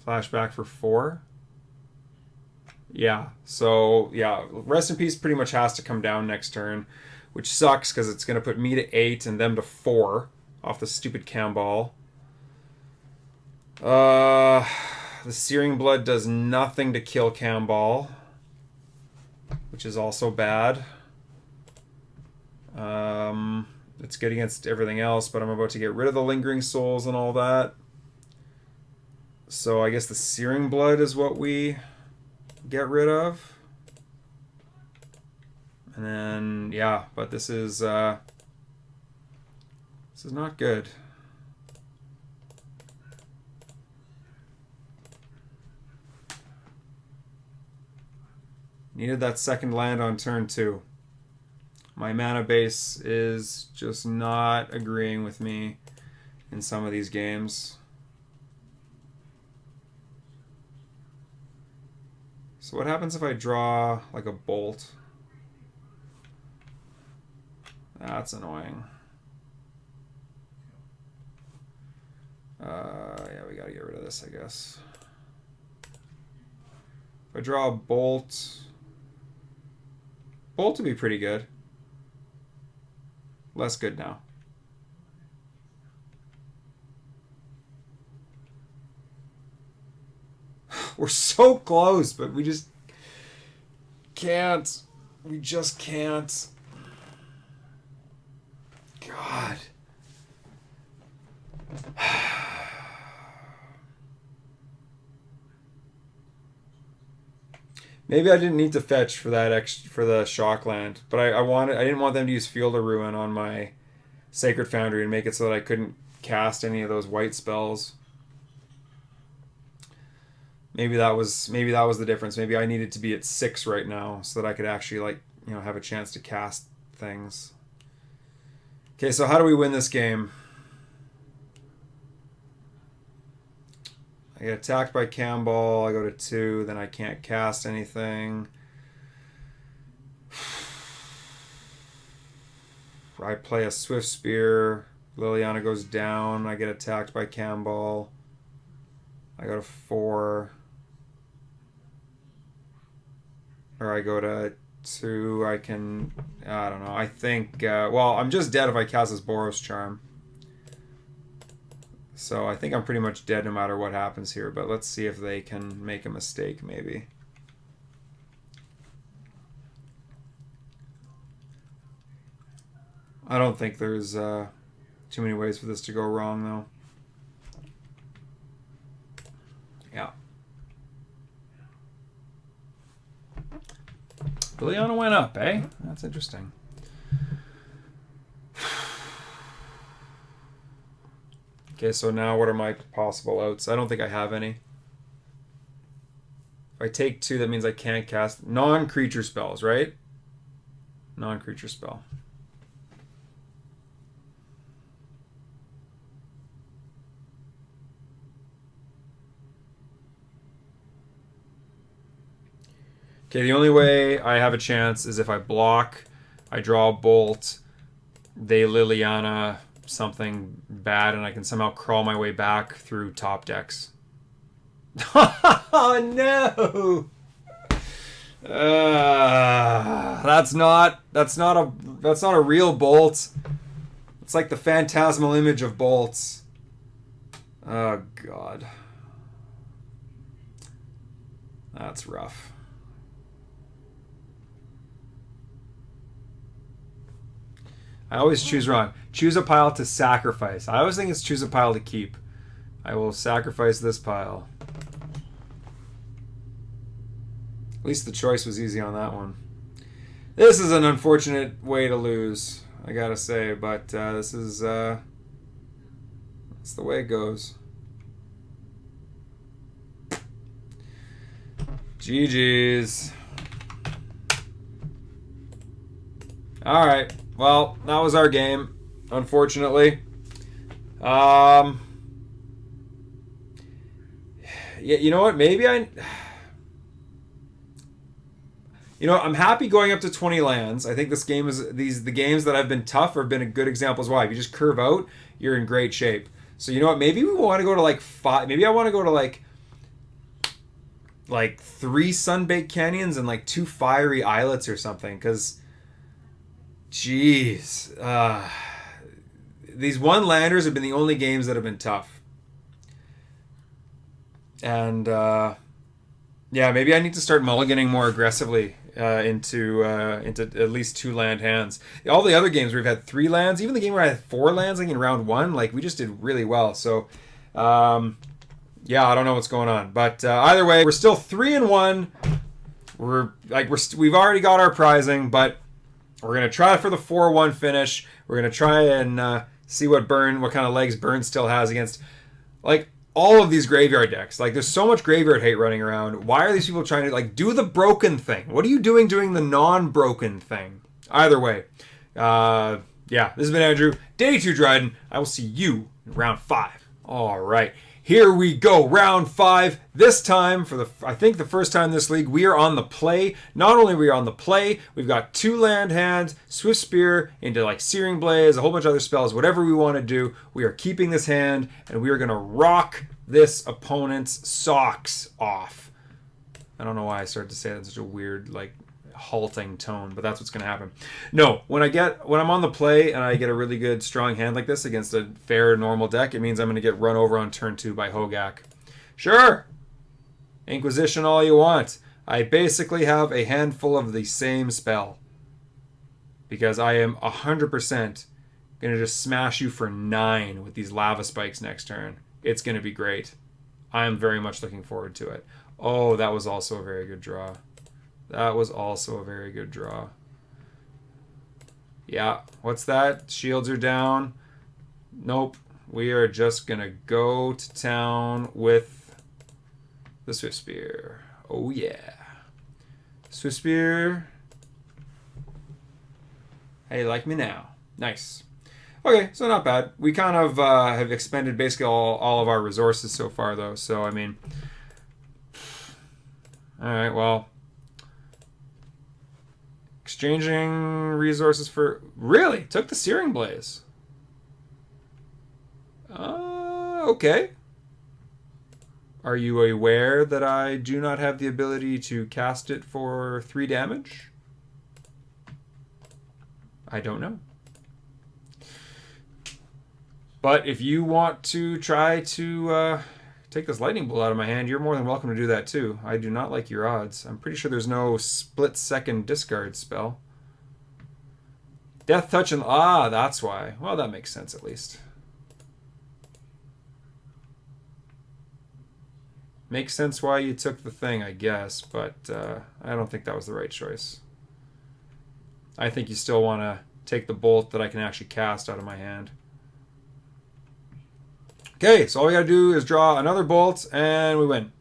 Flashback for 4. Yeah. So yeah, Rest in Peace pretty much has to come down next turn, which sucks because it's gonna put me to 8 and them to 4 off the stupid Camball. The Searing Blood does nothing to kill Camball, which is also bad. It's good against everything else, but I'm about to get rid of the Lingering Souls and all that. So I guess the Searing Blood is what we get rid of. And then, yeah, but this is not good. Needed that second land on turn 2. My mana base is just not agreeing with me in some of these games. So what happens if I draw like a Bolt? That's annoying. Yeah, we gotta get rid of this, I guess. If I draw a Bolt... Bolt would be pretty good. Less good now. We're so close, but we just can't. We just can't. God. Maybe I didn't need to fetch for that for the Shockland, but I didn't want them to use Field of Ruin on my Sacred Foundry and make it so that I couldn't cast any of those white spells. Maybe that was the difference. Maybe I needed to be at 6 right now so that I could actually have a chance to cast things. Okay, so how do we win this game? I get attacked by Camball, I go to 2, then I can't cast anything. I play a Swift Spear, Liliana goes down, I get attacked by Camball. I go to 4. Or I go to 2, I don't know, I think, well, I'm just dead if I cast this Boros Charm. So I think I'm pretty much dead no matter what happens here, but let's see if they can make a mistake, maybe. I don't think there's too many ways for this to go wrong, though. Yeah. Liliana went up, eh? That's interesting. Okay, so now what are my possible outs? I don't think I have any. If I take 2, that means I can't cast non-creature spells, right? Non-creature spell. Okay, the only way I have a chance is if I block, I draw a bolt, they Liliana something bad, and I can somehow crawl my way back through top decks. Oh no! That's not a real bolt. It's like the phantasmal image of bolts. Oh god, that's rough. I always choose wrong. Choose a pile to sacrifice. I always think it's choose a pile to keep. I will sacrifice this pile. At least the choice was easy on that one. This is an unfortunate way to lose, I gotta say, but this is that's the way it goes. GG's. All right. Well, that was our game, unfortunately. Yeah, you know what? Maybe I'm happy going up to 20 lands. I think this game is the games that have been tough have been a good examples why. If you just curve out, you're in great shape. So you know what? Maybe we want to go to like 5. Maybe I want to go to like 3 Sunbaked Canyons and like 2 Fiery Islets or something, because jeez, these one-landers have been the only games that have been tough. And yeah, maybe I need to start mulliganing more aggressively into at least 2 land hands. All the other games where we've had 3 lands, even the game where I had 4 lands, like in round 1, like we just did really well. So yeah, I don't know what's going on, but either way, we're still 3-1. We've already got our prizing, but we're going to try for the 4-1 finish. We're going to try and see what kind of legs Burn still has against, like, all of these graveyard decks. Like, there's so much graveyard hate running around. Why are these people trying to, like, do the broken thing? What are you doing the non-broken thing? Either way. Yeah, this has been Andrew. Day 2 Dryden. I will see you in round 5. All right. Here we go, round 5. This time, I think the first time in this league, we are on the play. Not only are we on the play, we've got 2 land hands, Swift Spear into like Searing Blaze, a whole bunch of other spells, whatever we want to do. We are keeping this hand, and we are going to rock this opponent's socks off. I don't know why I started to say that in such a weird, like, halting tone, but that's what's going to happen. No, when I'm on the play and I get a really good strong hand like this against a fair normal deck, it means I'm going to get run over on turn 2 by Hogak. Sure, Inquisition all you want. I basically have a handful of the same spell because I am 100% going to just smash you for 9 with these lava spikes next turn. It's going to be great. I am very much looking forward to it. Oh, that was also a very good draw. That was also a very good draw. Yeah, what's that? Shields are down. Nope. We are just going to go to town with the Swift Spear. Oh, yeah. Swift Spear. Hey, like me now. Nice. Okay, so not bad. We kind of have expended basically all of our resources so far, though. So, I mean... All right, well... Exchanging resources for... Really? Took the Searing Blaze. Okay. Are you aware that I do not have the ability to cast it for 3 damage? I don't know. But if you want to try to take this Lightning Bolt out of my hand, you're more than welcome to do that too. I do not like your odds. I'm pretty sure there's no split-second discard spell. Death Touch and... Ah, that's why. Well, that makes sense at least. Makes sense why you took the thing, I guess, but I don't think that was the right choice. I think you still want to take the bolt that I can actually cast out of my hand. Okay, so all we gotta do is draw another bolt, and we win.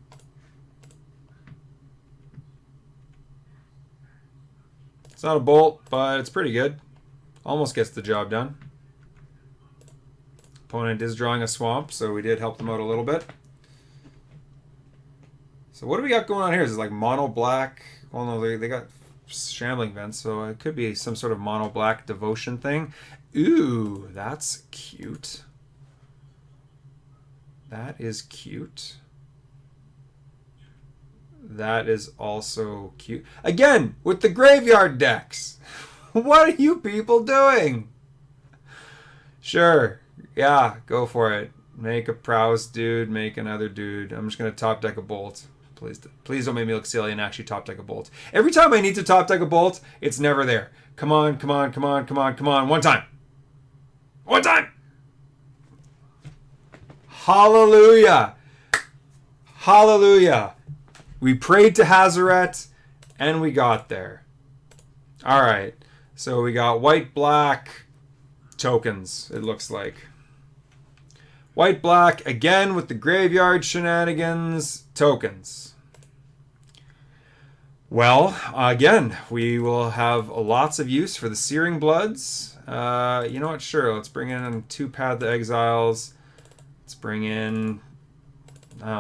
It's not a bolt, but it's pretty good. Almost gets the job done. Opponent is drawing a swamp, so we did help them out a little bit. So what do we got going on here? Is it like mono black? Well, no, they got shambling vents, so it could be some sort of mono black devotion thing. Ooh, that's cute. That is cute. That is also cute. Again, with the graveyard decks. What are you people doing? Sure. Yeah, go for it. Make a prowess dude, make another dude. I'm just going to top deck a bolt. Please don't make me look silly and actually top deck a bolt. Every time I need to top deck a bolt, it's never there. Come on, come on, come on, come on, come on. One time. One time. Hallelujah. Hallelujah. We prayed to Hazaret, and we got there. All right. So we got white, black tokens, it looks like. White, black, again with the graveyard shenanigans, tokens. Well, again, we will have lots of use for the Searing Bloods. You know what? Sure, let's bring in 2 Path to Exiles. Let's bring in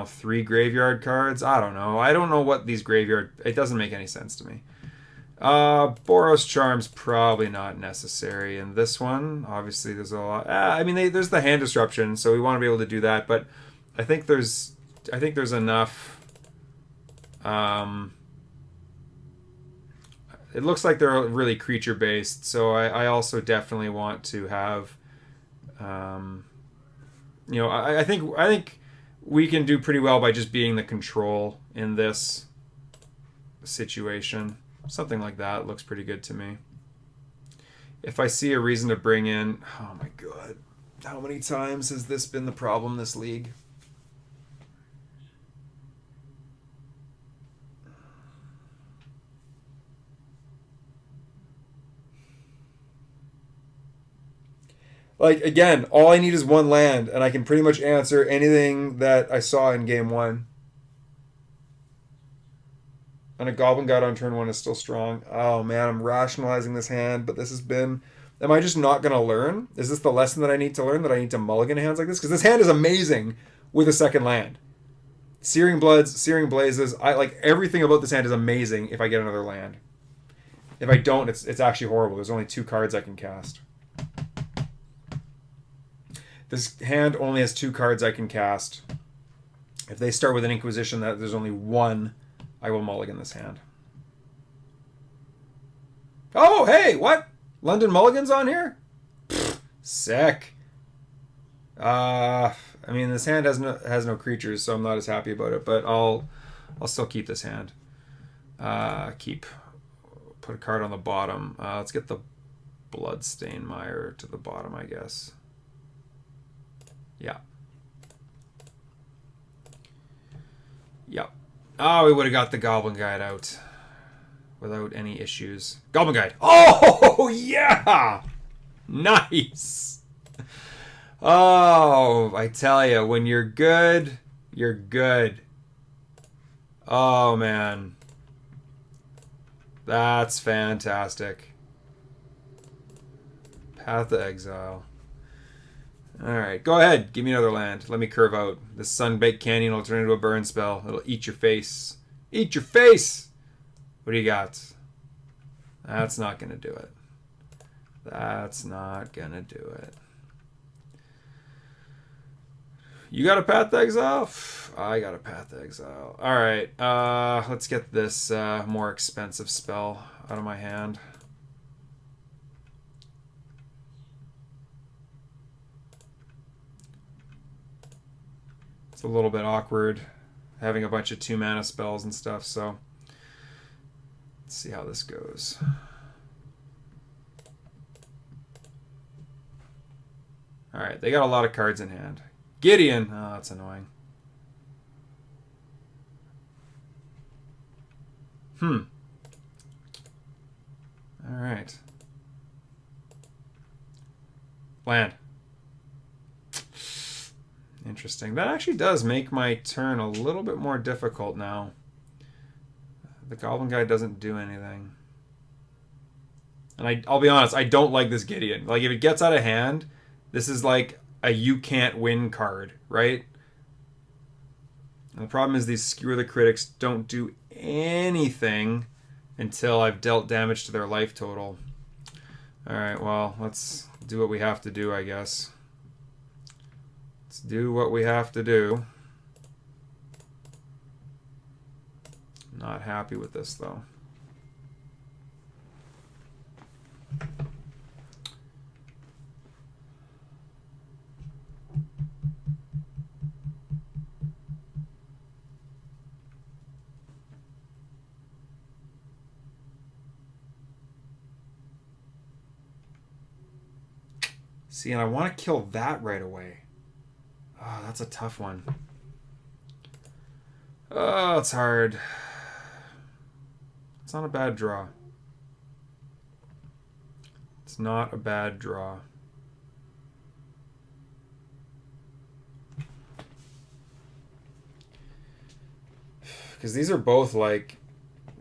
3 graveyard cards. I don't know. I don't know what these graveyard... It doesn't make any sense to me. Boros Charm's probably not necessary in this one. Obviously, there's a lot... I mean, there's the hand disruption, so we want to be able to do that. But I think there's enough... it looks like they're really creature-based, so I also definitely want to have... you know, I think we can do pretty well by just being the control in this situation. Something like that looks pretty good to me. If I see a reason to bring in... Oh my god. How many times has this been the problem this league? Like, again, all I need is 1 land, and I can pretty much answer anything that I saw in game 1. And a Goblin Guide on turn 1 is still strong. Oh, man, I'm rationalizing this hand, but this has been... Am I just not going to learn? Is this the lesson that I need to learn, that I need to mulligan hands like this? Because this hand is amazing with a second land. Searing Bloods, Searing Blazes, like, everything about this hand is amazing if I get another land. If I don't, it's actually horrible. There's only 2 cards I can cast. This hand only has 2 cards I can cast. If they start with an Inquisition, that there's only 1... I will mulligan this hand. Oh, hey, what? London Mulligan's on here? Pfft, sick. I mean, this hand has no creatures, so I'm not as happy about it, but I'll still keep this hand. Put a card on the bottom. Let's get the Bloodstain Mire to the bottom, I guess. Yeah. Yep. Oh, we would have got the Goblin Guide out without any issues. Goblin Guide. Oh, yeah! Nice! Oh, I tell you, when you're good, you're good. Oh, man. That's fantastic. Path to Exile. Alright, go ahead. Give me another land. Let me curve out. This Sunbaked Canyon will turn into a burn spell. It'll eat your face. Eat your face! What do you got? That's not going to do it. That's not going to do it. You got a Path to Exile? I got a Path to Exile. Alright, let's get this more expensive spell out of my hand. It's a little bit awkward having a bunch of 2-mana spells and stuff, so let's see how this goes. Alright, they got a lot of cards in hand. Gideon! Oh, that's annoying. Alright. Land. Interesting. That actually does make my turn a little bit more difficult now. The Goblin Guide doesn't do anything. And I'll be honest, I don't like this Gideon. Like, if it gets out of hand, this is like a you can't win card, right? And the problem is these Skewer the Critics don't do anything until I've dealt damage to their life total. Alright, well, let's do what we have to do, I guess. Let's do what we have to do. Not happy with this, though. See, and I want to kill that right away. Oh, that's a tough one. Oh, it's hard. It's not a bad draw. It's not a bad draw. Because these are both, like,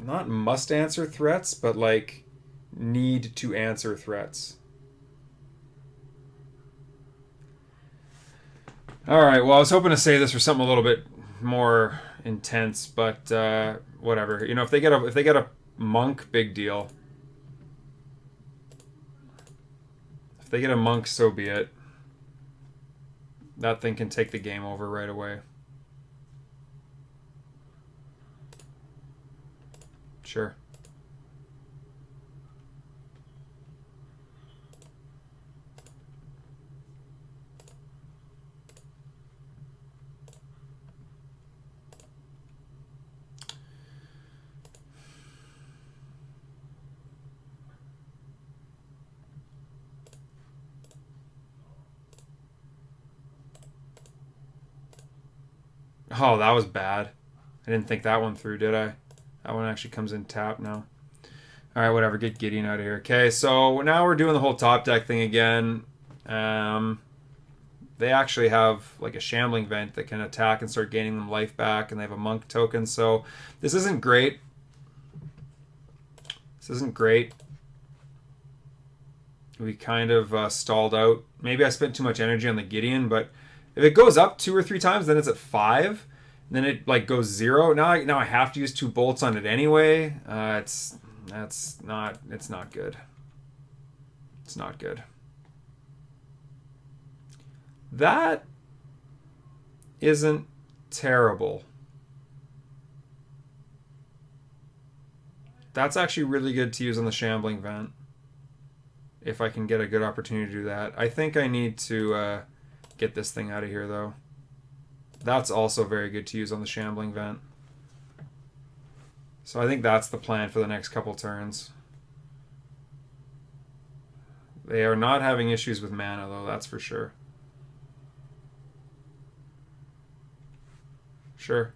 not must answer threats, but, like, need to answer threats. Alright, well, I was hoping to save this for something a little bit more intense, but whatever. You know, if they get a monk, big deal. If they get a monk, so be it. That thing can take the game over right away. Sure. Oh, that was bad. I didn't think that one through, did I? That one actually comes in tap now. Alright, whatever. Get Gideon out of here. Okay, so now we're doing the whole top deck thing again. They actually have like a Shambling Vent that can attack and start gaining them life back, and they have a Monk token, so this isn't great. This isn't great. We kind of stalled out. Maybe I spent too much energy on the Gideon, but if it goes up 2 or 3 times, then it's at 5. Then it like goes 0. Now I have to use 2 bolts on it anyway. It's not good. It's not good. That isn't terrible. That's actually really good to use on the Shambling Vent. If I can get a good opportunity to do that. I think I need to get this thing out of here, though. That's also very good to use on the Shambling Vent. So I think that's the plan for the next couple turns. They are not having issues with mana, though, that's for sure. Sure.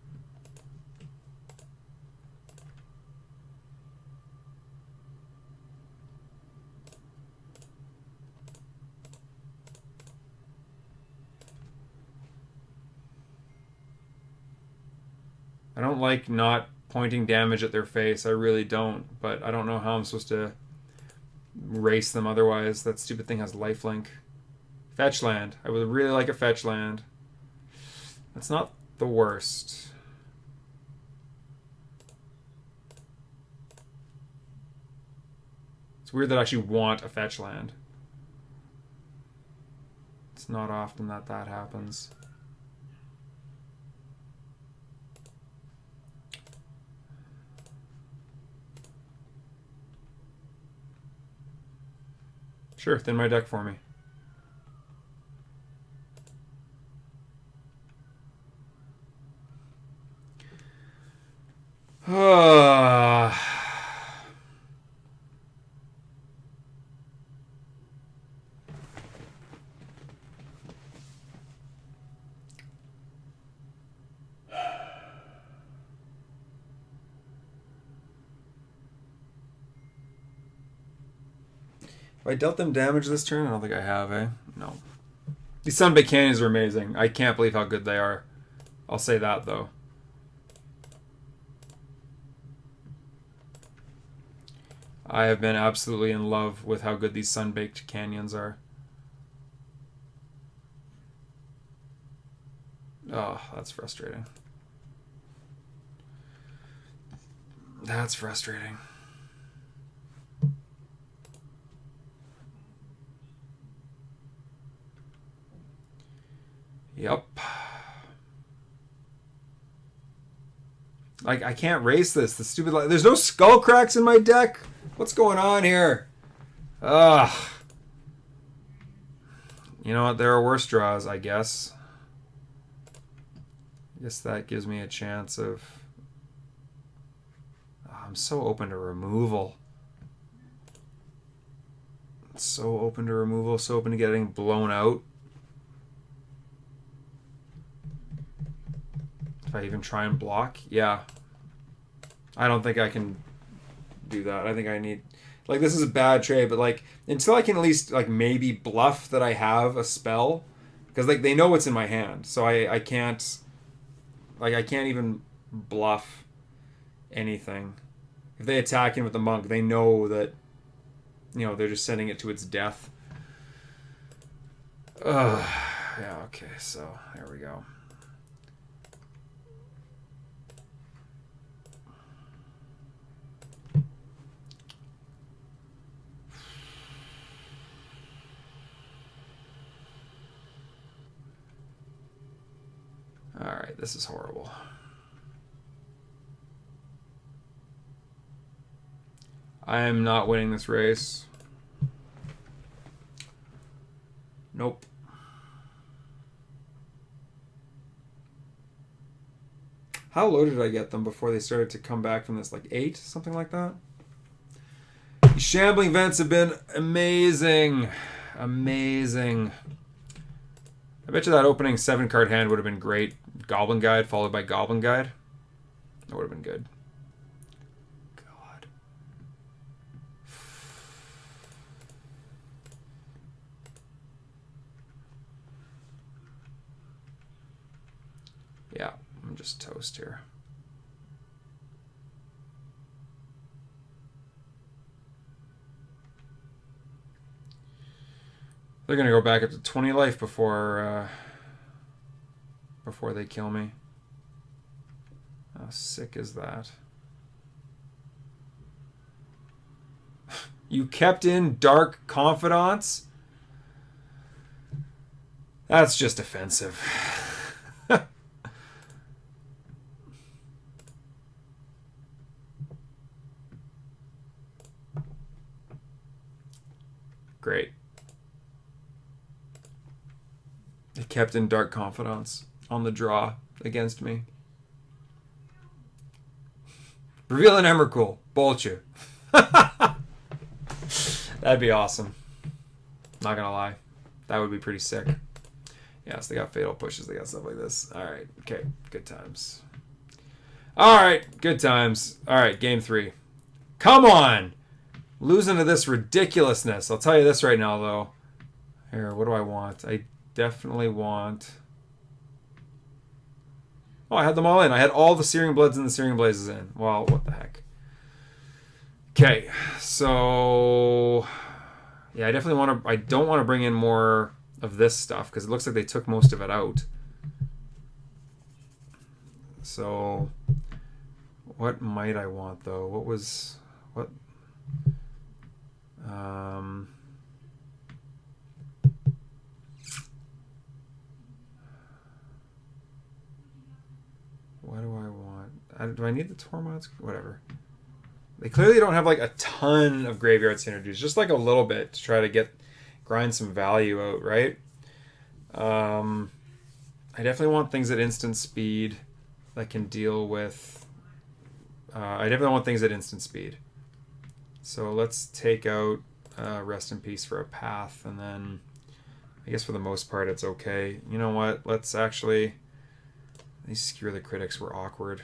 I don't like not pointing damage at their face. I really don't. But I don't know how I'm supposed to race them otherwise. That stupid thing has lifelink. Fetch land. I would really like a fetch land. That's not the worst. It's weird that I actually want a fetch land. It's not often that happens. Sure, thin my deck for me. Have I dealt them damage this turn? I don't think I have, eh? No. These Sunbaked Canyons are amazing. I can't believe how good they are. I'll say that, though. I have been absolutely in love with how good these Sunbaked Canyons are. Oh, that's frustrating. That's frustrating. Yep. Like, I can't race this. The stupid... There's no skull cracks in my deck. What's going on here? Ugh. You know what? There are worse draws, I guess. I guess that gives me a chance of... Oh, I'm so open to removal. So open to removal. So open to getting blown out. If I even try and block, yeah. I don't think I can do that. I think I need... Like, this is a bad trade, but, like, until I can at least, like, maybe bluff that I have a spell. Because, like, they know what's in my hand. So I can't... Like, I can't even bluff anything. If they attack in with the monk, they know that, you know, they're just sending it to its death. Ugh. Yeah, okay, so there we go. Alright, this is horrible. I am not winning this race. Nope. How low did I get them before they started to come back from this? Like 8? Something like that? These shambling vents have been amazing. Amazing. I bet you that opening 7-card hand would have been great. Goblin Guide followed by Goblin Guide. That would have been good. God. Yeah, I'm just toast here. They're gonna go back up to 20 life before they kill me. How sick is that? You kept in Dark Confidants? That's just offensive. Great. It kept in Dark Confidants on the draw against me. Reveal an Emrakul. Bolt you. That'd be awesome. Not gonna lie. That would be pretty sick. Yes, they got fatal pushes. They got stuff like this. Alright. Okay. Good times. Alright. Good times. Alright. Game 3. Come on! Losing to this ridiculousness. I'll tell you this right now, though. Here, what do I want? I definitely want... Oh, I had them all in. I had all the Searing Bloods and the Searing Blazes in. Well, what the heck. Okay, so... Yeah, I definitely want to... I don't want to bring in more of this stuff, because it looks like they took most of it out. So... What might I want, though? What was... What... What do I want? Do I need the Tormods? Whatever. They clearly don't have like a ton of graveyard synergies, just like a little bit to try to grind some value out, right? I definitely want things at instant speed that can deal with... I definitely want things at instant speed. So let's take out Rest in Peace for a path, and then I guess for the most part it's okay. You know what? Let's actually... These Skewer the Critics were awkward.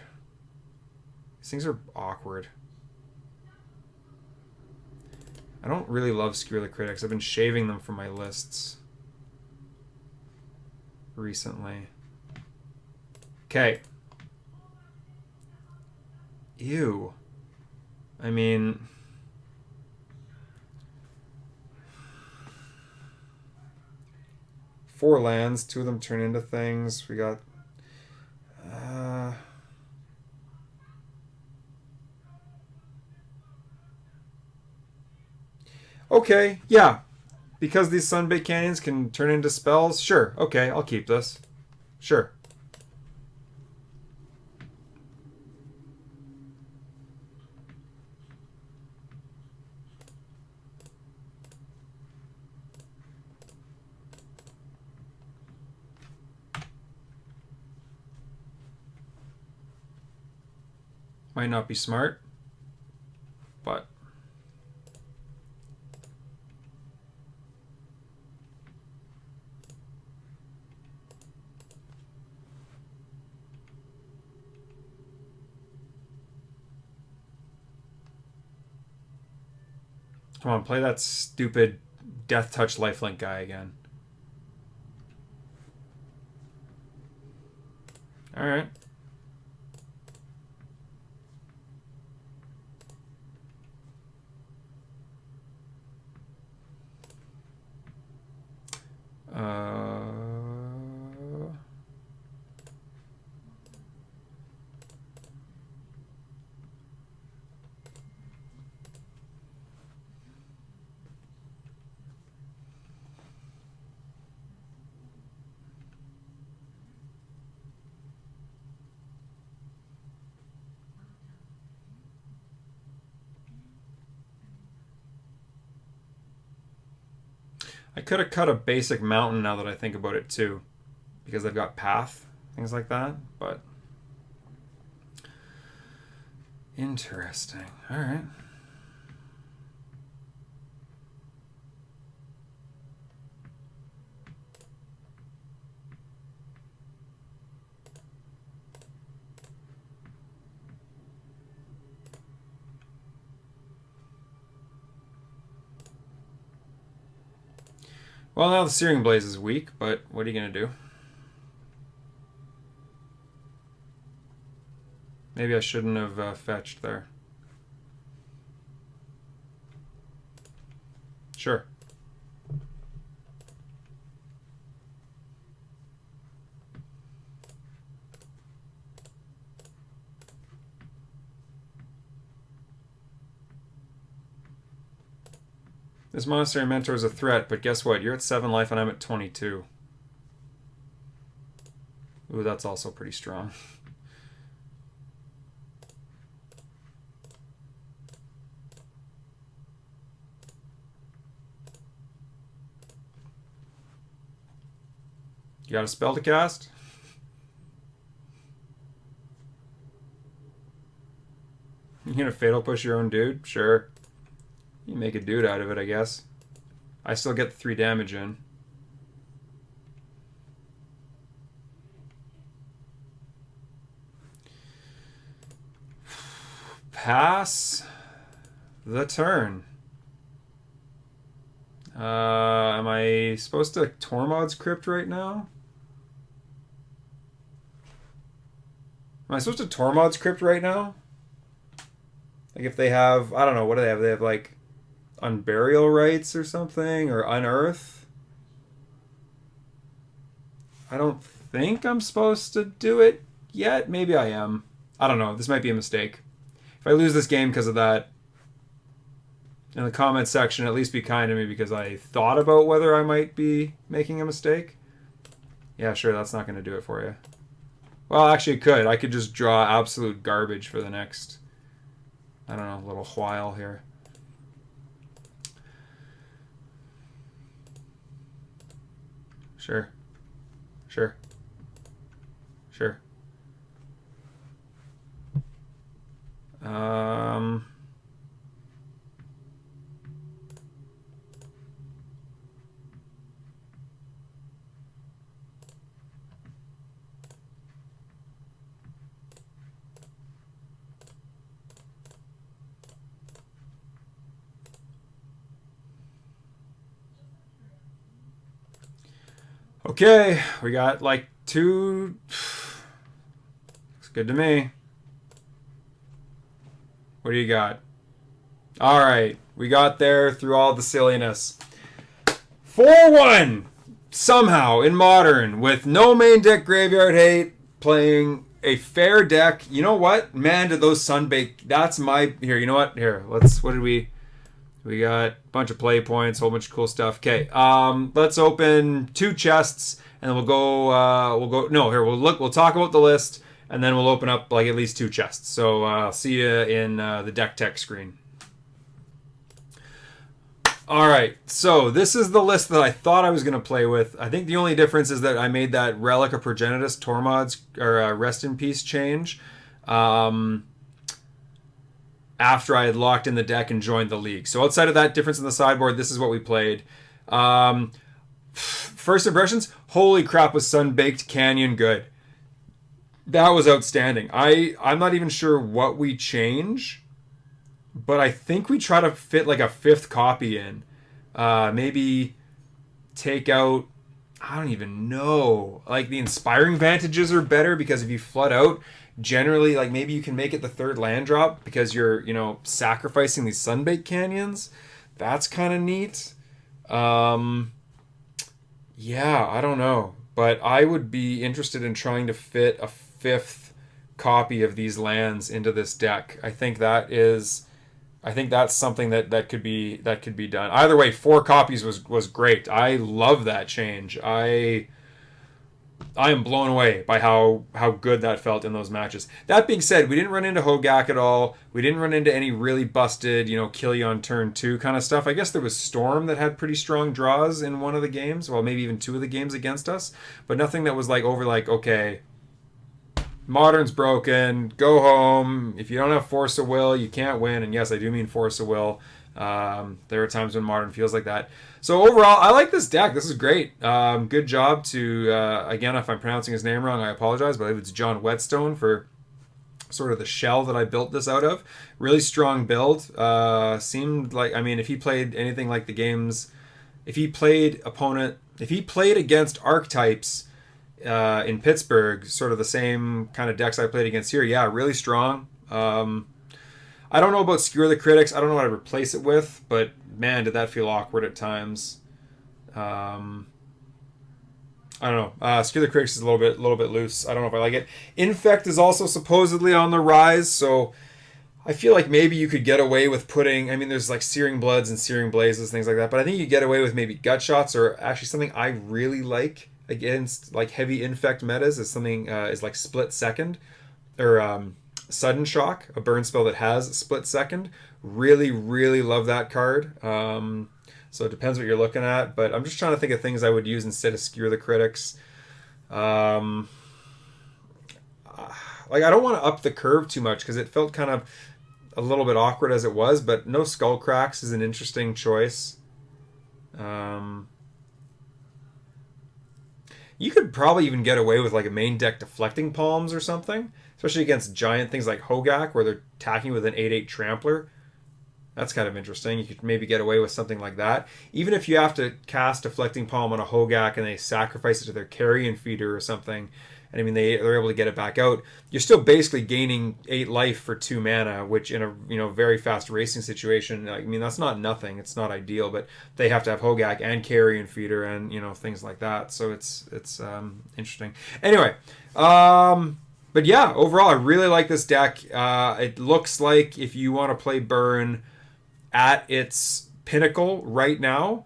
These things are awkward. I don't really love Skewer the Critics. I've been shaving them from my lists recently. Okay. Ew. I mean... 4 lands. 2 of them turn into things. We got... okay, yeah. Because these Sunbaked Canyons can turn into spells, sure. Okay, I'll keep this. Sure. Might not be smart, but... come on, play that stupid Death Touch lifelink guy again. Alright. I could have cut a basic mountain now that I think about it too, because they've got path, things like that, but interesting. All right. Well, now the Searing Blaze is weak, but what are you going to do? Maybe I shouldn't have fetched there. Sure. This Monastery Mentor is a threat, but guess what? You're at 7 life and I'm at 22. Ooh, that's also pretty strong. You got a spell to cast? You gonna fatal push your own dude? Sure. You make a dude out of it, I guess. I still get the 3 damage in. Pass the turn. Am I supposed to Tormod's Crypt right now? Am I supposed to Tormod's Crypt right now? Like if they have, I don't know, what do they have? They have like Unburial Rites or something, or Unearth? I don't think I'm supposed to do it yet. Maybe I am. I don't know. This might be a mistake. If I lose this game because of that, in the comments section, at least be kind to me because I thought about whether I might be making a mistake. Yeah, sure, that's not going to do it for you. Well, actually it could. I could just draw absolute garbage for the next, I don't know, little while here. Sure. Sure. Sure. Okay, we got like 2. Looks good to me. What do you got? All right, we got there through all the silliness. 4-1. somehow in Modern, with no main deck graveyard hate, playing a fair deck. You know what? Man, did those Sunbaked... That's my... Here, you know what? Here, let's... What did we... We got a bunch of play points, a whole bunch of cool stuff. Okay, let's open 2 chests, and then we'll go... No, here, we'll talk about the list, and then we'll open up, like, at least 2 chests. So, I'll see you in the deck tech screen. Alright, so this is the list that I thought I was going to play with. I think the only difference is that I made that Relic of Progenitus Tormod's or Rest in Peace change after I had locked in the deck and joined the league. So outside of that difference in the sideboard, this is what we played. First impressions, holy crap, was Sunbaked Canyon good. That was outstanding. I'm not even sure what we change, but I think we try to fit like a 5th copy in. Maybe take out, I don't even know. Like the Inspiring Vantages are better because if you flood out, generally, like maybe you can make it the 3rd land drop because you're, sacrificing these Sunbaked Canyons. That's kind of neat. Yeah, I don't know. But I would be interested in trying to fit a 5th copy of these lands into this deck. I think that's something that could be done. Either way, 4 copies was great. I love that change. I am blown away by how good that felt in those matches. That being said, we didn't run into Hogak at all. We didn't run into any really busted, kill you on turn 2 kind of stuff. I guess there was Storm that had pretty strong draws in one of the games. Well, maybe even 2 of the games against us. But nothing that was okay, Modern's broken, go home. If you don't have Force of Will, you can't win. And yes, I do mean Force of Will. There are times when Modern feels like that. So overall, I like this deck. This is great. Good job to, again, if I'm pronouncing his name wrong, I apologize, but I believe it's John Whetstone for sort of the shell that I built this out of. Really strong build. Seemed like, if he played anything like the games, if he played against archetypes in Pittsburgh, sort of the same kind of decks I played against here, yeah, really strong. I don't know about Skewer the Critics. I don't know what I'd replace it with, but man, did that feel awkward at times. I don't know. Skewer the Critics is a little bit loose. I don't know if I like it. Infect is also supposedly on the rise, so I feel like maybe you could get away with putting... there's like Searing Bloods and Searing Blazes, things like that, but I think you get away with maybe Gut Shots, or actually something I really like against like heavy Infect metas is something is like Split Second, or Sudden Shock, a burn spell that has Split Second. Really, really love that card. So it depends what you're looking at, but I'm just trying to think of things I would use instead of Skewer the Critics. I don't want to up the curve too much because it felt kind of a little bit awkward as it was, but no Skull Cracks is an interesting choice. You could probably even get away with like a main deck Deflecting Palms or something, especially against giant things like Hogak where they're attacking with an 8/8 Trampler. That's kind of interesting. You could maybe get away with something like that. Even if you have to cast Deflecting Palm on a Hogak and they sacrifice it to their Carrion Feeder or something, and they're able to get it back out, you're still basically gaining 8 life for 2 mana, which in a very fast racing situation, that's not nothing. It's not ideal, but they have to have Hogak and Carrion Feeder and things like that. So it's interesting. Anyway, but yeah, overall I really like this deck. It looks like if you want to play Burn at its pinnacle right now,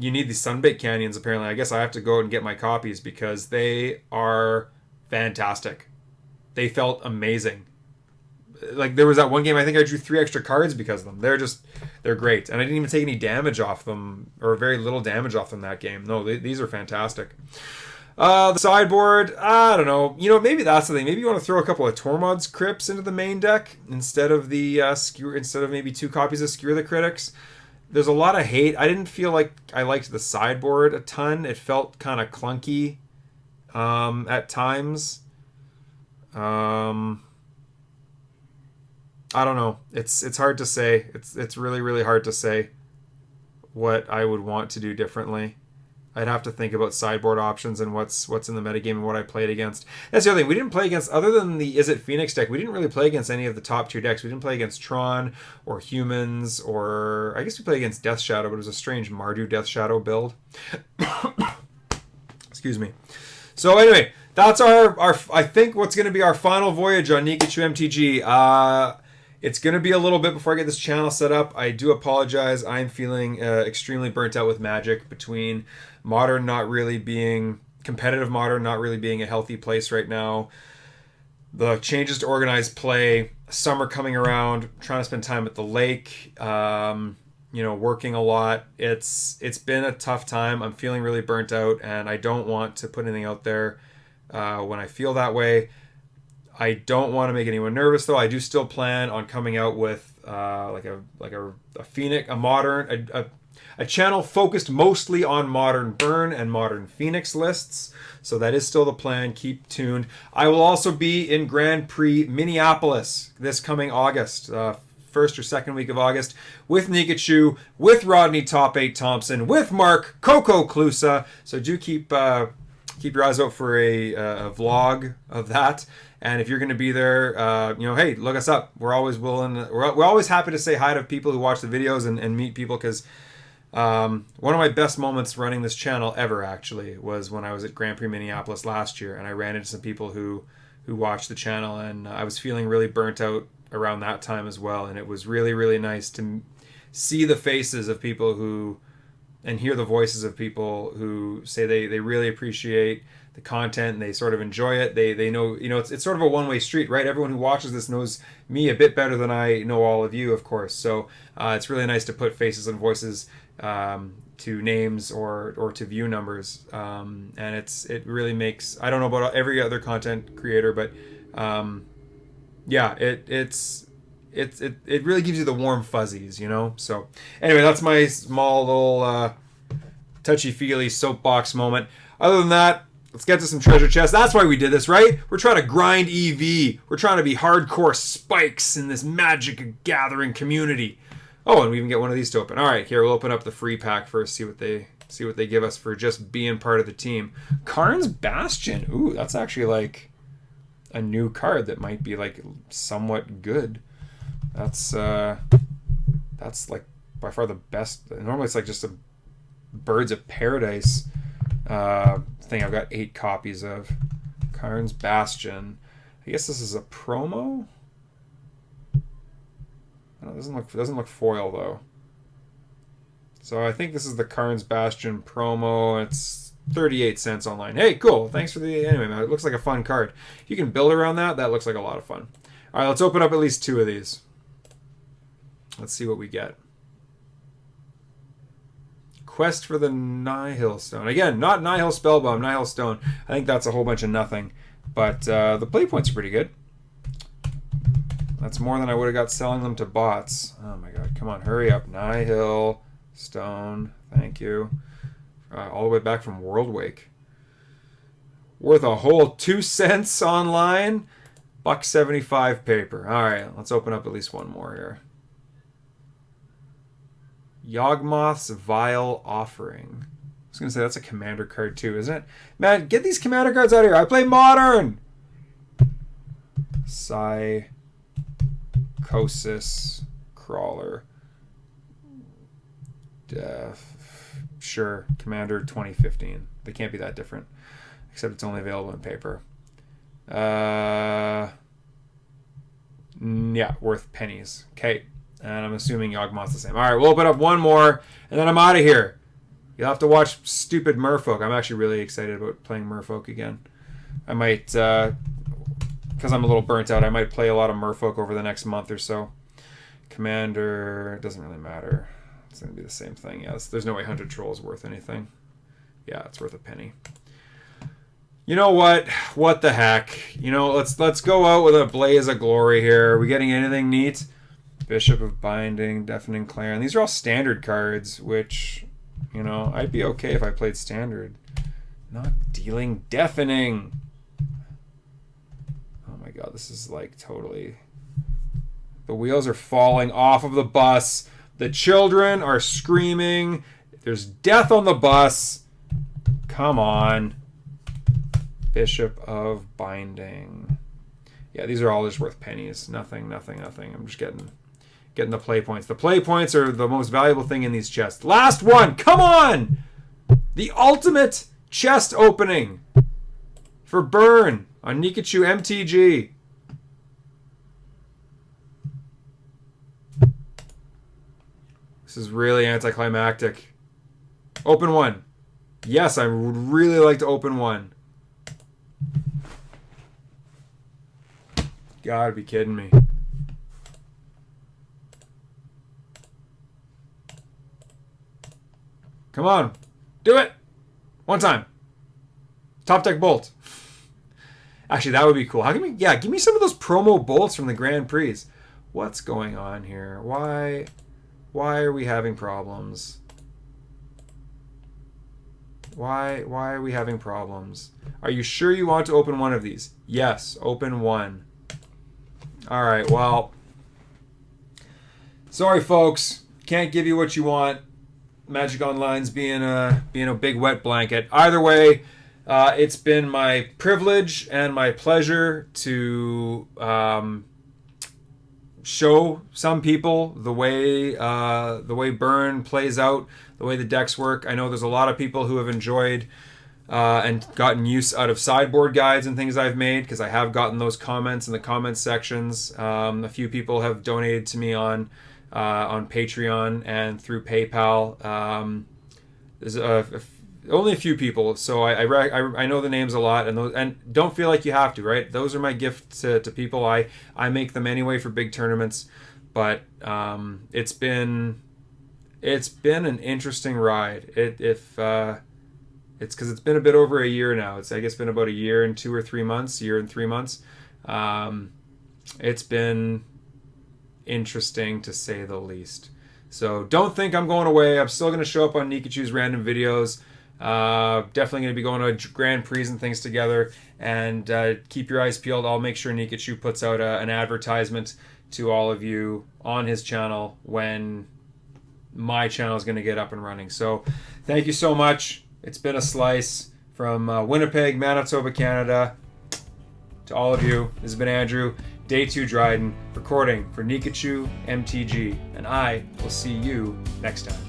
you need the Sunbaked Canyons, apparently. I guess I have to go out and get my copies because they are fantastic. They felt amazing. Like, there was that one game, I think I drew 3 extra cards because of them. They're great. And I didn't even take any damage off them, or very little damage off them that game. No, these are fantastic. The sideboard, I don't know. Maybe that's the thing. Maybe you want to throw a couple of Tormod's Crypts into the main deck instead of maybe 2 copies of Skewer the Critics. There's a lot of hate. I didn't feel like I liked the sideboard a ton. It felt kind of clunky at times. I don't know. It's hard to say. It's really, really hard to say what I would want to do differently. I'd have to think about sideboard options and what's in the metagame and what I played against. That's the other thing. We didn't play against, other than the Is It Phoenix deck, we didn't really play against any of the top tier decks. We didn't play against Tron or Humans, or I guess we played against Death Shadow, but it was a strange Mardu Death Shadow build. Excuse me. So anyway, that's our I think what's going to be our final voyage on Nikachu MTG. It's going to be a little bit before I get this channel set up. I do apologize. I'm feeling extremely burnt out with Magic, between Modern not really being competitive, Modern not really being a healthy place right now, the changes to organized play, summer coming around, trying to spend time at the lake, working a lot. It's been a tough time. I'm feeling really burnt out, and I don't want to put anything out there when I feel that way. I don't want to make anyone nervous, though. I do still plan on coming out with a Phoenix, a Modern, a channel focused mostly on Modern Burn and Modern Phoenix lists. So that is still the plan. Keep tuned. I will also be in Grand Prix Minneapolis this coming August, first or second week of August, with Nikachu, with Rodney Top 8 Thompson, with Mark Coco Clusa. So do keep your eyes out for a vlog of that. And if you're going to be there, hey, look us up. We're always willing. We're always happy to say hi to people who watch the videos and meet people, because one of my best moments running this channel ever, actually, was when I was at Grand Prix Minneapolis last year, and I ran into some people who watched the channel, and I was feeling really burnt out around that time as well. And it was really, really nice to see the faces of people and hear the voices of people who say they really appreciate the content and they sort of enjoy it. They know, it's sort of a one-way street, right? Everyone who watches this knows me a bit better than I know all of you, of course. So it's really nice to put faces and voices to names or to view numbers, and it really makes, I don't know about every other content creator, but it really gives you the warm fuzzies, So anyway, that's my small little touchy-feely soapbox moment. Other than that, let's get to some treasure chests. That's why we did this, right? We're trying to grind EV. We're trying to be hardcore spikes in this Magic gathering community. Oh, and we even get one of these to open. All right, here, we'll open up the free pack first, see what they give us for just being part of the team. Karn's Bastion. Ooh, that's actually like a new card that might be like somewhat good. That's like by far the best. Normally it's like just a Birds of Paradise thing I've got 8 copies of. Karn's Bastion. I guess this is a promo. Oh, it doesn't look foil though. So I think this is the Karn's Bastion promo. It's 38 cents online. Hey, cool. Thanks for the anyway, man. It looks like a fun card. If you can build around that, that looks like a lot of fun. All right, let's open up at least 2 of these. Let's see what we get. Quest for the Nihil Stone. Again, not Nihil Spellbomb, Nihil Stone. I think that's a whole bunch of nothing. But the play points are pretty good. That's more than I would have got selling them to bots. Oh my god, come on, hurry up. Nihil Stone, thank you. All the way back from World Wake. Worth a whole 2 cents online. $1.75 paper. Alright, let's open up at least one more here. Yawgmoth's Vile Offering. I was going to say, that's a commander card too, isn't it? Man, get these commander cards out of here. I play Modern! Psychosis Crawler. Sure, Commander 2015. They can't be that different. Except it's only available in paper. Yeah, worth pennies. Okay. And I'm assuming Yawgmoth's the same. All right, we'll open up one more, and then I'm out of here. You'll have to watch stupid Merfolk. I'm actually really excited about playing Merfolk again. I might, because I'm a little burnt out, I might play a lot of Merfolk over the next month or so. Commander, doesn't really matter. It's going to be the same thing. Yeah, there's no way Hunted Troll is worth anything. Yeah, it's worth a penny. You know what? What the heck? Let's go out with a blaze of glory here. Are we getting anything neat? Bishop of Binding, Deafening Clarion. These are all standard cards, which, I'd be okay if I played standard. Not dealing Deafening. Oh my god, this is like totally... The wheels are falling off of the bus. The children are screaming. There's death on the bus. Come on. Bishop of Binding. Yeah, these are all just worth pennies. Nothing. I'm just getting the play points. The play points are the most valuable thing in these chests. Last one. Come on. The ultimate chest opening for Burn on Nikachu MTG. This is really anticlimactic. Open one. Yes, I would really like to open one. Gotta be kidding me. Come on. Do it. One time. Top deck bolt. Actually, that would be cool. How can we... Yeah, give me some of those promo bolts from the Grand Prix. What's going on here? Why are we having problems? Why are we having problems? Are you sure you want to open one of these? Yes, open one. All right, well, sorry folks, can't give you what you want. Magic Online's being a big wet blanket. Either way, it's been my privilege and my pleasure to show some people the way Burn plays out, the way the decks work. I know there's a lot of people who have enjoyed and gotten use out of sideboard guides and things I've made, because I have gotten those comments in the comments sections. A few people have donated to me on Patreon and through PayPal. There's only a few people, so I know the names a lot, and don't feel like you have to, right? Those are my gifts to people. I make them anyway for big tournaments, but it's been an interesting ride. It's because it's been a bit over a year now. I guess been about a year and 2 or 3 months. It's been interesting to say the least. So don't think I'm going away. I'm still going to show up on Nikachu's random videos. Definitely going to be going to Grand Prix and things together. And keep your eyes peeled. I'll make sure Nikachu puts out an advertisement to all of you on his channel when my channel is going to get up and running. So thank you so much. It's been a slice from Winnipeg, Manitoba, Canada. To all of you, this has been Andrew, Day 2 Dryden, recording for Nikachu MTG, and I will see you next time.